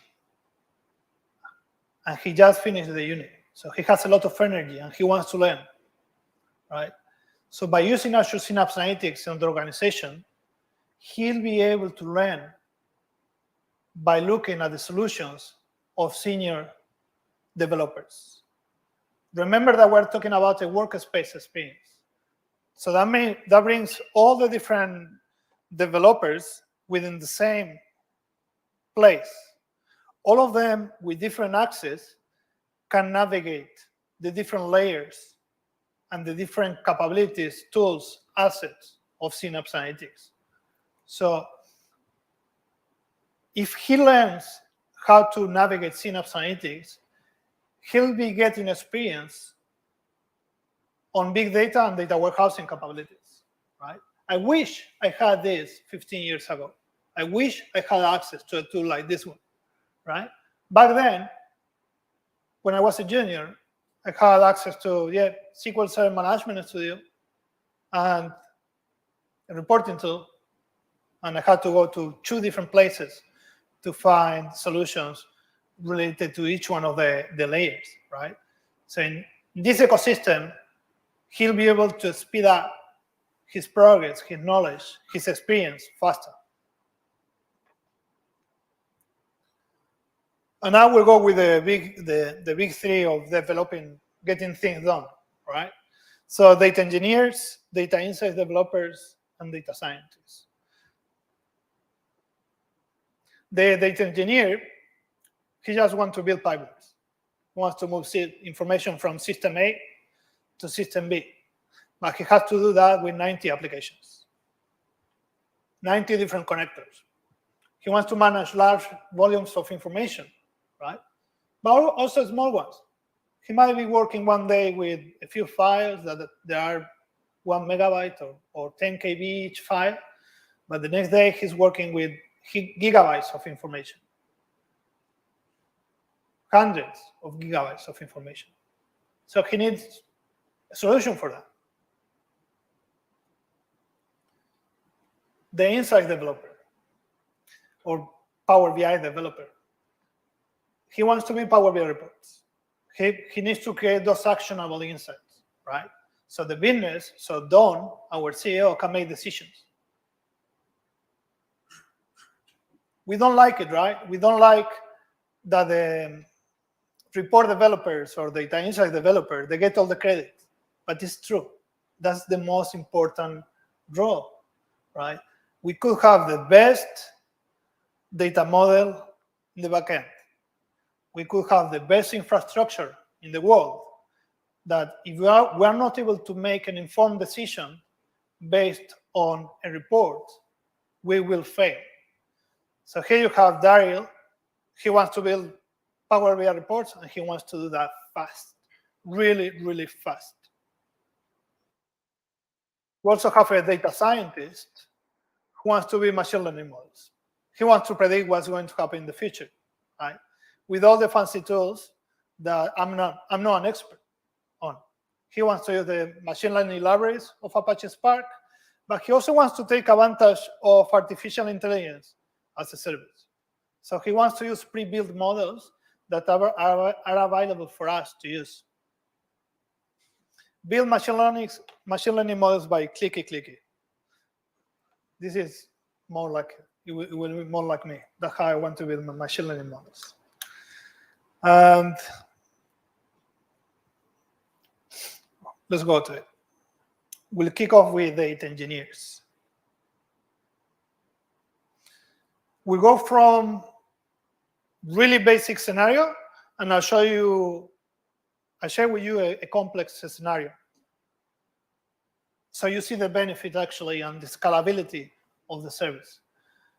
And he just finished the unit. So he has a lot of energy and he wants to learn, right? So by using Azure Synapse Analytics in the organization, he'll be able to learn by looking at the solutions of senior developers. Remember that we're talking about a workspace experience. So that brings all the different developers within the same place. All of them with different access can navigate the different layers and the different capabilities, tools, assets of Synapse Analytics. So if he learns how to navigate Synapse Analytics, he'll be getting experience on big data and data warehousing capabilities, right? I wish I had this 15 years ago. I wish I had access to a tool like this one, right? Back then, when I was a junior, I had access to SQL Server Management Studio and a reporting tool, and I had to go to 2 different places to find solutions related to each one of the layers, right? So in this ecosystem, he'll be able to speed up his progress, his knowledge, his experience faster. And now we'll go with the big 3 of developing, getting things done, right? So data engineers, data insights developers, and data scientists. The data engineer, he just wants to build pipelines. He wants to move information from system A to system B. But he has to do that with 90 applications, 90 different connectors. He wants to manage large volumes of information, right? But also small ones. He might be working one day with a few files that there are 1 megabyte or 10 KB each file, but the next day he's working with gigabytes of information, hundreds of gigabytes of information. So he needs a solution for that. The insight developer or Power BI developer, he wants to make Power BI reports. He needs to create those actionable insights, right? So the business, so Don, our CEO, can make decisions. We don't like it, right? We don't like that the report developers or data insight developer, they get all the credit, but it's true. That's the most important role, right? We could have the best data model in the backend. We could have the best infrastructure in the world, that if we are not able to make an informed decision based on a report, we will fail. So here you have Daryl. He wants to build Power BI reports, and he wants to do that fast, really, really fast. We also have a data scientist who wants to build machine learning models. He wants to predict what's going to happen in the future, right? With all the fancy tools that I'm not an expert on. He wants to use the machine learning libraries of Apache Spark, but he also wants to take advantage of artificial intelligence as a service. So he wants to use pre-built models that are available for us to use. Build machine learning models by clicky. This is more like, it will be more like me. That's how I want to build my machine learning models. And let's go to it. We'll kick off with data engineers. We go from really basic scenario, and I'll share with you a complex scenario. So you see the benefit actually and the scalability of the service.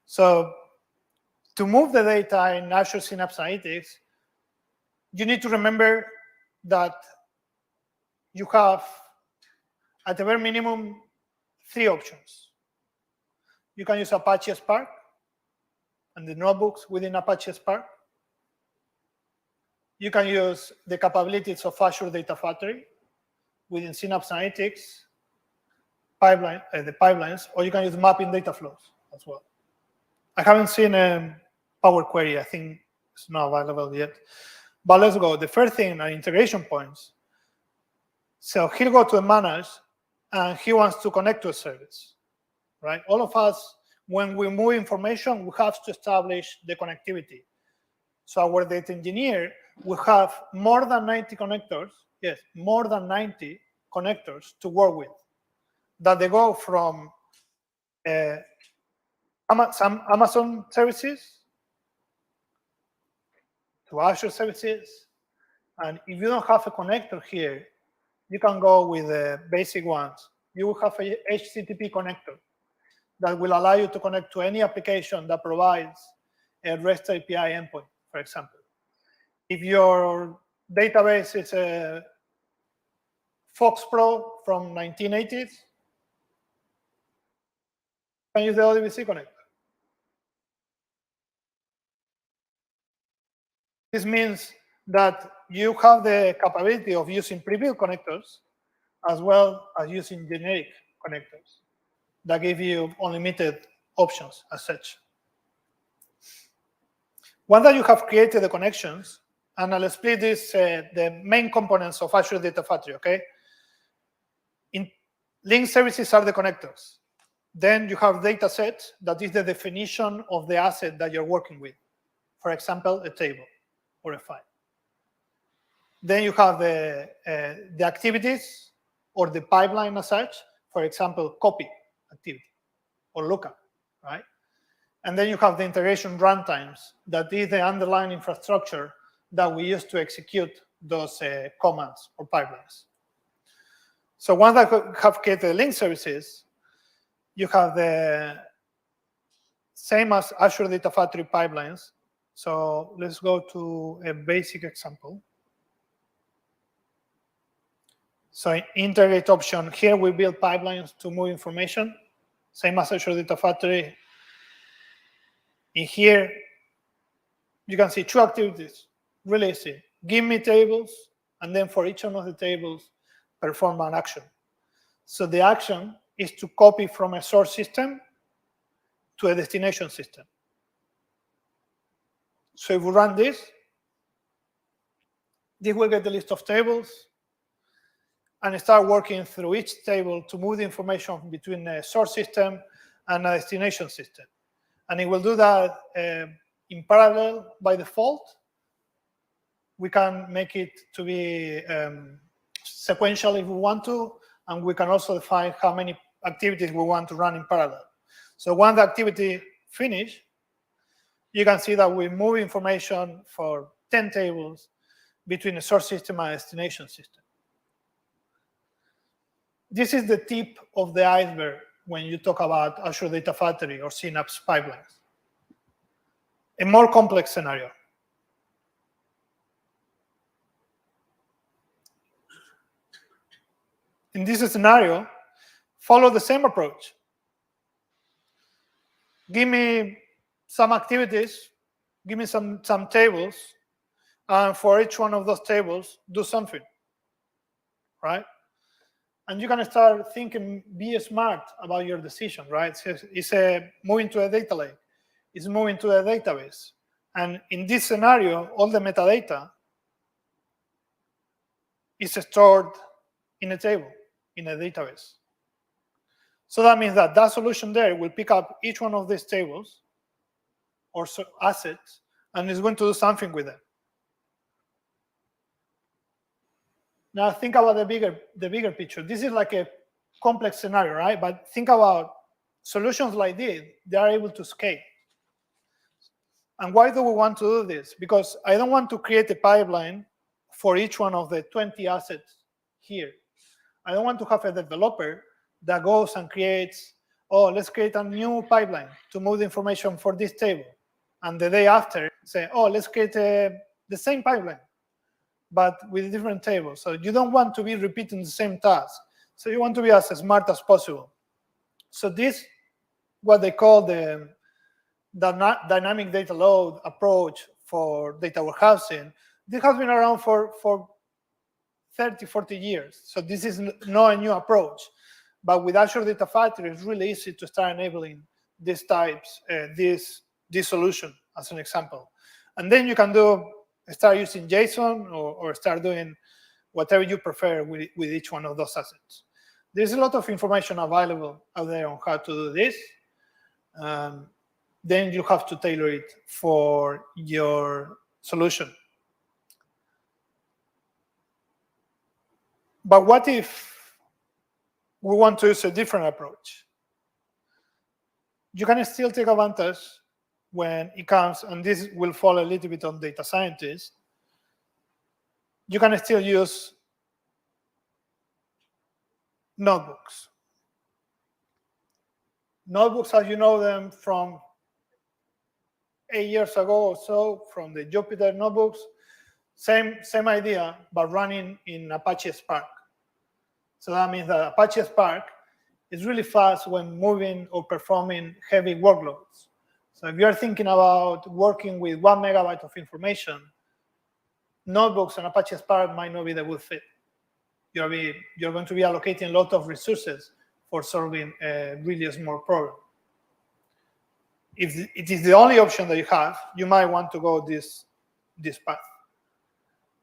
So to move the data in Azure Synapse Analytics, you need to remember that you have, at the very minimum, 3 options. You can use Apache Spark and the notebooks within Apache Spark. You can use the capabilities of Azure Data Factory within Synapse Analytics, the pipelines, or you can use mapping data flows as well. I haven't seen a Power Query. I think it's not available yet. But let's go. The first thing are integration points. So he'll go to the manage, and he wants to connect to a service, right? All of us, when we move information, we have to establish the connectivity. So our data engineer will have more than 90 connectors, yes, more than 90 connectors to work with, that they go from some Amazon services to Azure services. And if you don't have a connector here, you can go with the basic ones. You will have a HTTP connector that will allow you to connect to any application that provides a REST API endpoint, for example. If your database is a Fox Pro from 1980s, you can use the ODBC connector. This means that you have the capability of using pre-built connectors as well as using generic connectors that give you unlimited options as such. Once that you have created the connections, and I'll split this, the main components of Azure Data Factory, okay? Link services are the connectors. Then you have data sets, that is the definition of the asset that you're working with. For example, a table or a file. Then you have the activities or the pipeline as such, for example, copy activity or lookup, right? And then you have the integration runtimes, that is the underlying infrastructure that we use to execute those commands or pipelines. So once that have created the link services, you have the same as Azure Data Factory pipelines. So let's go to a basic example. So in integrate option, here we build pipelines to move information, same as Azure Data Factory. In here, you can see 2 activities, really easy. Give me tables, and then for each one of the tables, perform an action. So the action is to copy from a source system to a destination system. So if we run this will get the list of tables and start working through each table to move the information between a source system and a destination system. And it will do that in parallel by default, We can make it to be sequential if we want to, and we can also define how many activities we want to run in parallel. So once the activity finishes, you can see that we move information for 10 tables between a source system and a destination system. This is the tip of the iceberg when you talk about Azure Data Factory or Synapse pipelines. A more complex scenario. In this scenario, follow the same approach. Give me some activities, give me some tables, and for each one of those tables, do something, right? And you can start thinking, be smart about your decision, right? It's moving to a data lake. It's moving to a database. And in this scenario, all the metadata is stored in a table, in a database. So that means that that solution there will pick up each one of these tables or assets and is going to do something with them. Now think about the bigger picture. This is like a complex scenario, right? But think about solutions like this, they are able to scale. And why do we want to do this? Because I don't want to create a pipeline for each one of the 20 assets here. I don't want to have a developer that goes and creates, oh, let's create a new pipeline to move the information for this table. And the day after, say, oh, let's create the same pipeline, but with different tables. So you don't want to be repeating the same task. So you want to be as smart as possible. So this, what they call the dynamic data load approach for data warehousing, this has been around for 30, 40 years. So this is not a new approach. But with Azure Data Factory, it's really easy to start enabling these types, this solution as an example. And then you can start using JSON or start doing whatever you prefer with each one of those assets. There's a lot of information available out there on how to do this. Then you have to tailor it for your solution. But what if we want to use a different approach? You can still take advantage when it comes, and this will fall a little bit on data scientists, you can still use notebooks. Notebooks, as you know them from 8 years ago or so, from the Jupyter notebooks, same idea, but running in Apache Spark. So that means that Apache Spark is really fast when moving or performing heavy workloads. So if you're thinking about working with 1 megabyte of information, notebooks and Apache Spark might not be the good fit. You're going to be allocating a lot of resources for solving a really small problem. If it is the only option that you have, you might want to go this path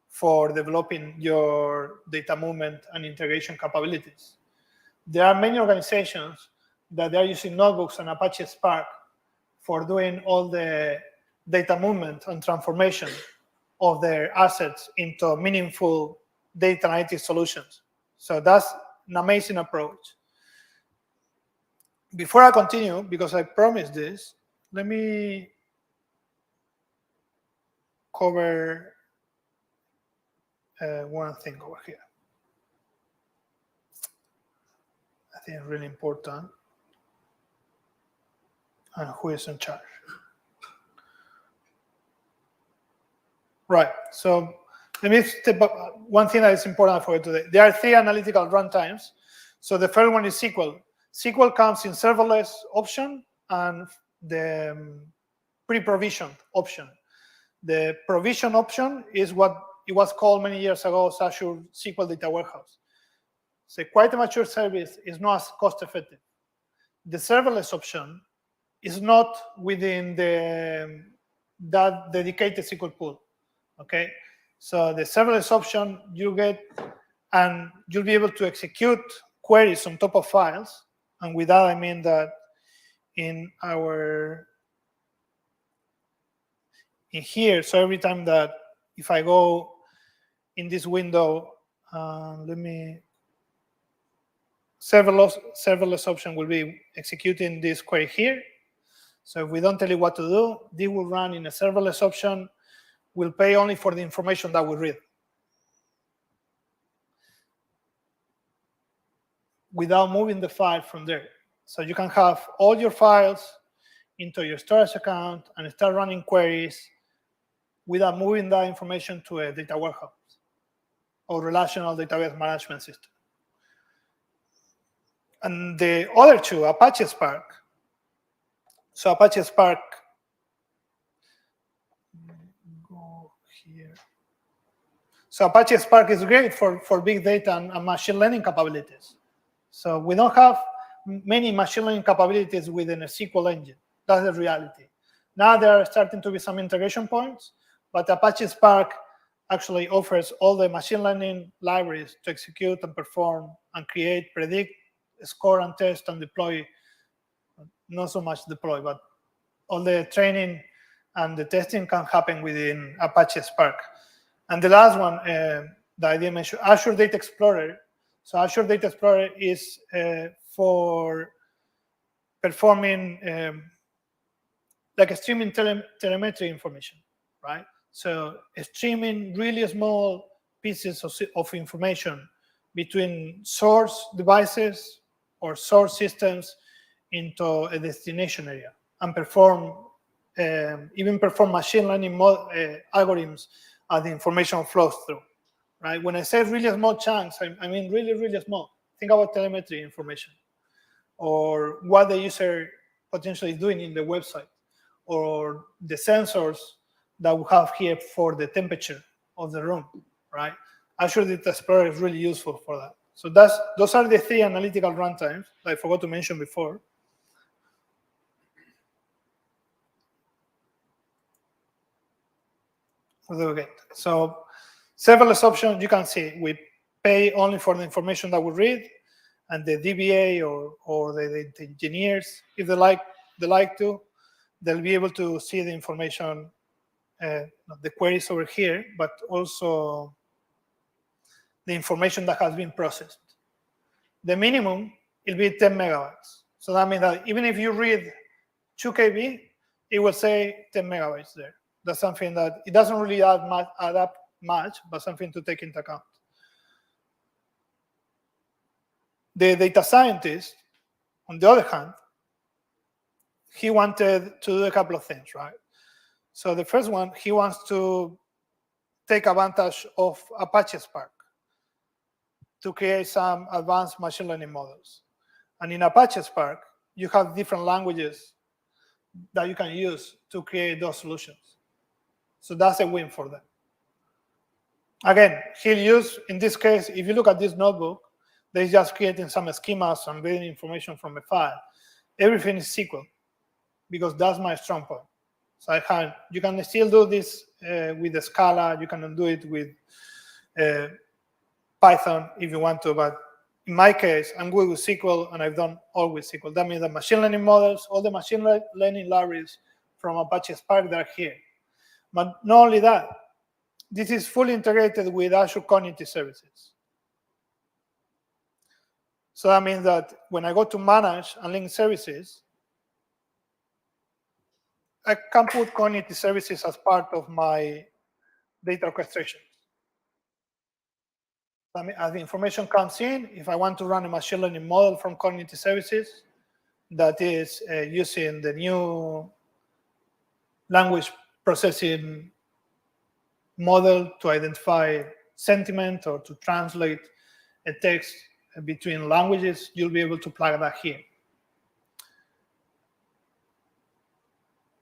for developing your data movement and integration capabilities. There are many organizations that are using notebooks and Apache Spark for doing all the data movement and transformation of their assets into meaningful data analytics solutions. So that's an amazing approach. Before I continue, because I promised this, let me cover one thing over here. I think it's really important. And who is in charge? Right, so let me step up. One thing that is important for you today. There are 3 analytical runtimes. So the first one is SQL. SQL comes in serverless option and the pre-provisioned option. The provision option is what it was called many years ago as Azure SQL Data Warehouse. So quite a mature service is not as cost effective. The serverless option is not within that dedicated SQL pool. Okay, so the serverless option you get, and you'll be able to execute queries on top of files. And with that, I mean that in here, so every time that if I go in this window, serverless option will be executing this query here. So if we don't tell it what to do, this will run in a serverless option, will pay only for the information that we read, without moving the file from there. So you can have all your files into your storage account and start running queries without moving that information to a data warehouse or relational database management system. And the other two, Apache Spark. So Apache Spark, go here. So Apache Spark is great for big data and machine learning capabilities. So we don't have many machine learning capabilities within a SQL engine. That's the reality. Now there are starting to be some integration points, but Apache Spark actually offers all the machine learning libraries to execute and perform and create, predict, score and test and deploy. Not so much deploy, but all the training and the testing can happen within Apache Spark. And the last one that I didn't mention, Azure Data Explorer. So Azure Data Explorer is for performing like streaming telemetry information, right? So streaming really small pieces of information between source devices or source systems into a destination area and even perform machine learning algorithms as the information flows through, right? When I say really small chunks, I mean really, really small. Think about telemetry information or what the user potentially is doing in the website or the sensors that we have here for the temperature of the room, right? Azure Data Explorer is really useful for that. So those are the three analytical runtimes that I forgot to mention before. Okay. So serverless option, you can see we pay only for the information that we read, and the DBA or the engineers, if they like to, they'll be able to see the information, the queries over here, but also the information that has been processed. The minimum will be 10 megabytes. So that means that even if you read 2 KB, it will say 10 megabytes there. That's something that it doesn't really add up much, but something to take into account. The data scientist, on the other hand, he wanted to do a couple of things, right? So the first one, he wants to take advantage of Apache Spark to create some advanced machine learning models. And in Apache Spark, you have different languages that you can use to create those solutions. So that's a win for them. Again, he'll use, in this case, if you look at this notebook, they're just creating some schemas and reading information from a file. Everything is SQL, because that's my strong point. So you can still do this with the Scala, you can do it with Python if you want to, but in my case, I'm good with SQL and I've done all with SQL. That means the machine learning models, all the machine learning libraries from Apache Spark, they're here. But not only that, this is fully integrated with Azure Cognitive Services. So that means that when I go to manage and link services, I can put Cognitive Services as part of my data orchestration. I mean, as the information comes in, if I want to run a machine learning model from Cognitive Services that is using the new language processing model to identify sentiment or to translate a text between languages, you'll be able to plug that here.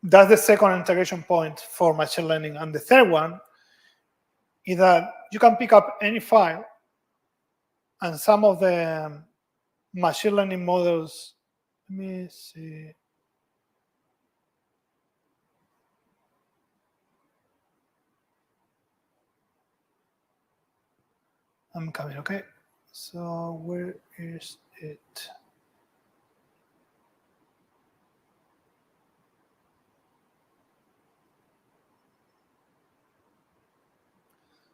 That's the second integration point for machine learning. And the third one is that you can pick up any file, and some of the machine learning models, let me see. I'm coming, okay? So where is it?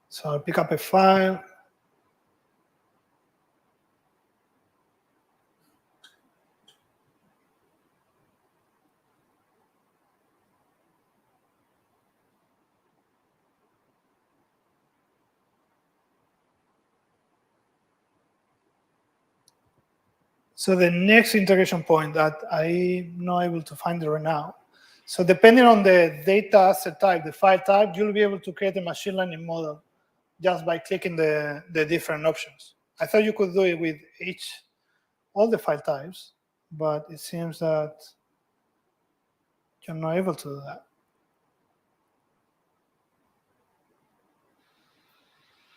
So I'll pick up a file. So the next integration point that I'm not able to find it right now. So depending on the data asset type, the file type, you'll be able to create a machine learning model just by clicking the different options. I thought you could do it with all the file types, but it seems that you're not able to do that.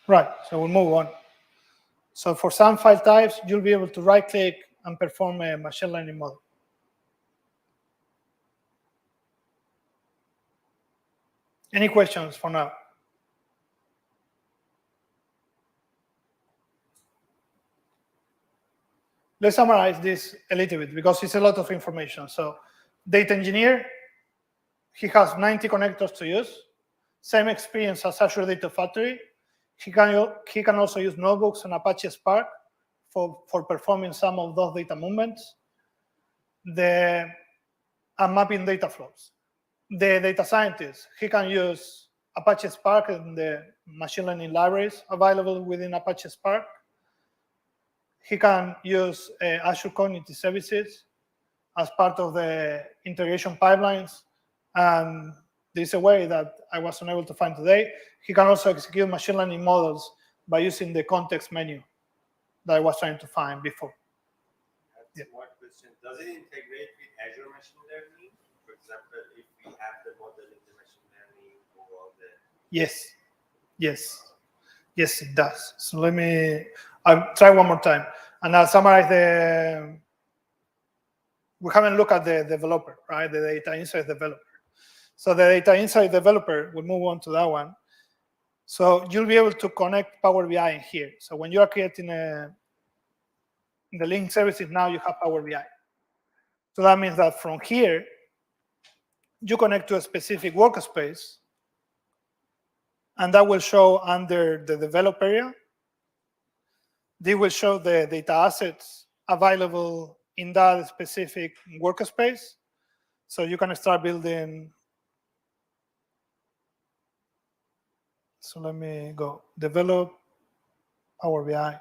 Right, so we'll move on. So for some file types, you'll be able to right-click and perform a machine learning model. Any questions for now? Let's summarize this a little bit because it's a lot of information. So data engineer, he has 90 connectors to use. Same experience as Azure Data Factory. He can also use notebooks and Apache Spark for performing some of those data movements. And mapping data flows. The data scientist, he can use Apache Spark and the machine learning libraries available within Apache Spark. He can use Azure Cognitive Services as part of the integration pipelines. And there's a way that I was unable to find today. He can also execute machine learning models by using the context menu that I was trying to find before. That's one question. Does it integrate with Azure Machine Learning? For example, if we have the model in the machine learning or all the... Yes, it does. So I'll try one more time. And I'll summarize we haven't looked at the developer, right? The data insight developer. So the data insight developer, we'll move on to that one. So you'll be able to connect Power BI in here. So when you are creating the link services, now you have Power BI. So that means that from here, you connect to a specific workspace, and that will show under the develop area. They will show the data assets available in that specific workspace. So you can start building. So let me go develop Power BI.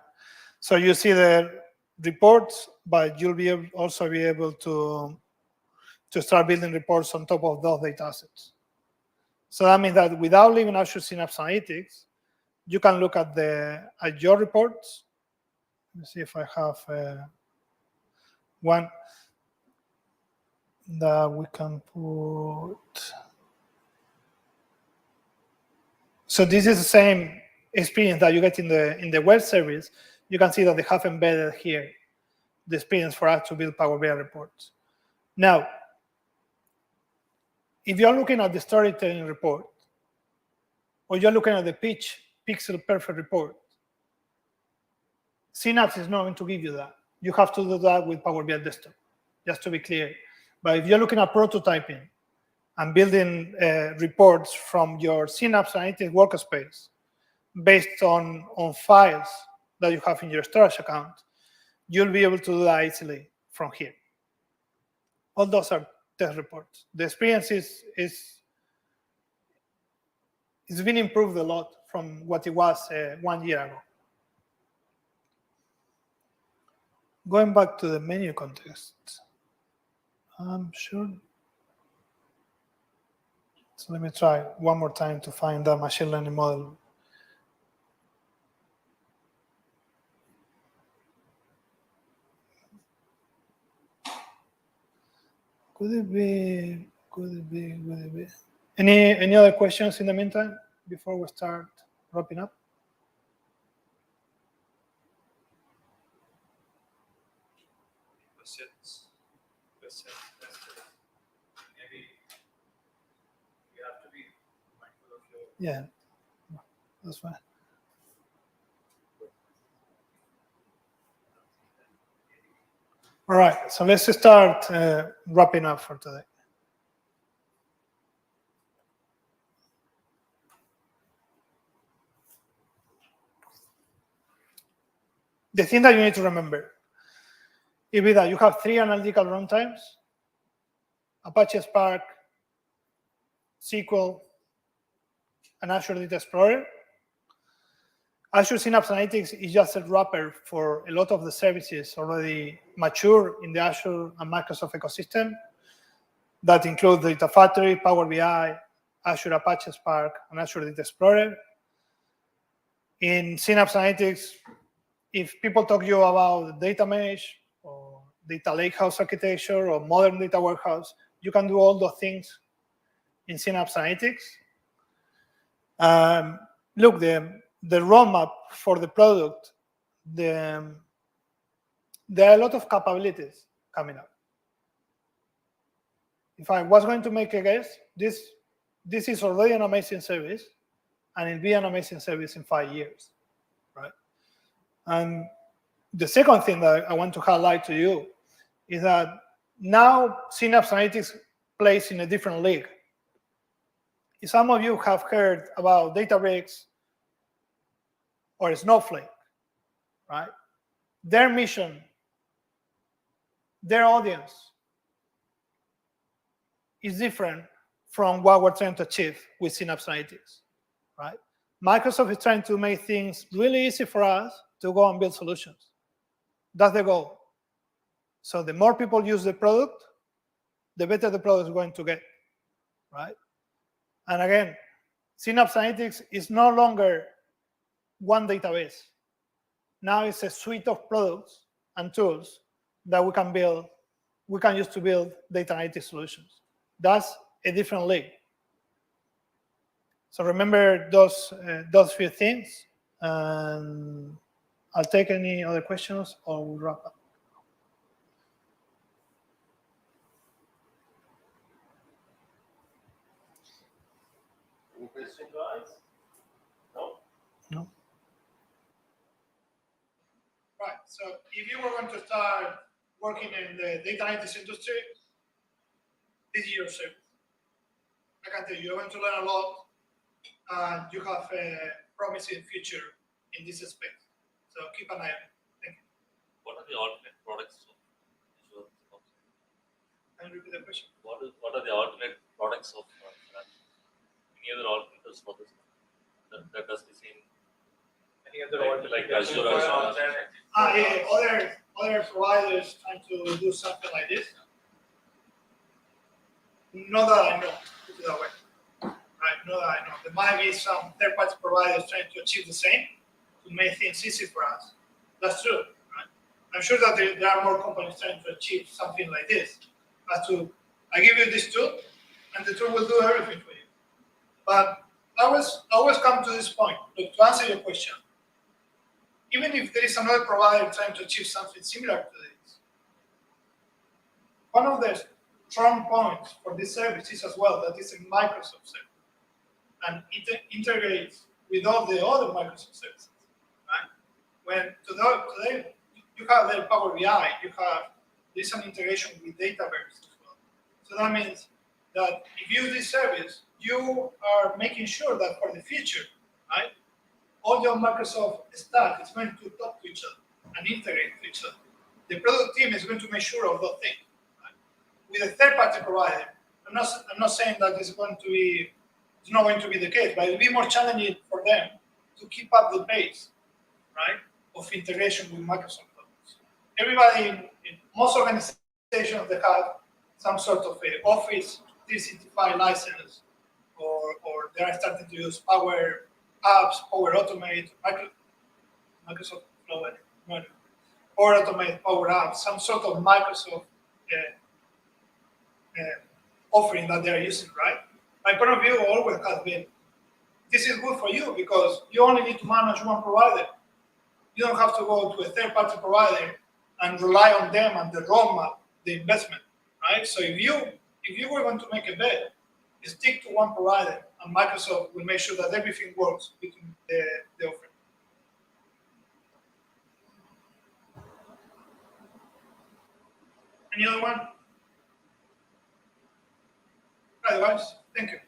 So you see the reports, but you'll also be able to start building reports on top of those data assets. So that means that without leaving Azure Synapse Analytics, you can look at your reports. Let me see if I have one that we can put. So this is the same experience that you get in the web service. You can see that they have embedded here the experience for us to build Power BI reports. Now, if you're looking at the storytelling report, or you're looking at the pixel perfect report, Synapse is not going to give you that. You have to do that with Power BI Desktop, just to be clear. But if you're looking at prototyping and building reports from your Synapse Analytics workspace based on files that you have in your storage account, you'll be able to do that easily from here. All those are test reports. The experience it's been improved a lot from what it was 1 year ago. Going back to the menu context, I'm sure. So let me try one more time to find the machine learning model. Could it be? Any other questions in the meantime before we start wrapping up? Questions. Maybe you have to be mindful of your... Yeah, that's fine. All right, so let's start wrapping up for today. the thing that you need to remember is that you have 3 analytical runtimes: Apache Spark, SQL, and Azure Data Explorer. Azure Synapse Analytics is just a wrapper for a lot of the services already mature in the Azure and Microsoft ecosystem that include Data Factory, Power BI, Azure Apache Spark, and Azure Data Explorer. In Synapse Analytics, if people talk to you about data mesh or data lakehouse architecture or modern data warehouse, you can do all those things in Synapse Analytics. Look, the roadmap for the product, there are a lot of capabilities coming up. If I was going to make a guess, this is already an amazing service, and it'll be an amazing service in 5 years, right? And the second thing that I want to highlight to you is that now Synapse Analytics plays in a different league. Some of you have heard about Databricks or Snowflake, right? Their mission, their audience is different from what we're trying to achieve with Synapse Analytics, right? Microsoft is trying to make things really easy for us to go and build solutions. That's the goal. So the more people use the product, the better the product is going to get, right? And again, Synapse Analytics is no longer one database. Now it's a suite of products and tools that we can use to build data analytics solutions. That's a different league. So remember those few things, and I'll take any other questions or we'll wrap up. Any question, guys? No? No. Right. So if you were going to start working in the data analytics industry, this is your service. I can tell you, you're going to learn a lot, and you have a promising future in this space. So keep an eye on it. Thank you. What are the alternate products of Azure Functions? Can you repeat the question? What are the alternate products of any other alternatives for this that does the same? Any other Like alternate? Azure. Other providers trying to do something like this? Not that I know, put it that way. Right, not that I know. There might be some third-party providers trying to achieve the same to make things easy for us. That's true, right? I'm sure that there are more companies trying to achieve something like this. I give you this tool, and the tool will do everything for you. But I always come to this point. Look, to answer your question, even if there is another provider trying to achieve something similar to this, one of the strong points for this service is as well that it's a Microsoft service, and it integrates with all the other Microsoft services. Right? When today you have the Power BI, there's an integration with Databricks as well. So that means that if you use this service, you are making sure that for the future, right, all your Microsoft stack is going to talk to each other and integrate with each other. The product team is going to make sure of those things. Right? With a third-party provider, I'm not saying that it's not going to be the case, but it'll be more challenging for them to keep up the pace, right, of integration with Microsoft products. Everybody in most organizations, they have some sort of a Office 365 license, or they are starting to use Power Apps, Power Automate, Microsoft Flow, Power Automate, Power Apps, some sort of Microsoft offering that they are using, right? My point of view always has been, this is good for you because you only need to manage one provider. You don't have to go to a third-party provider and rely on them and the roadmap, the investment, right? So if you were going to make a bet, stick to one provider, and Microsoft will make sure that everything works between the offering. Any other one? Otherwise, thank you.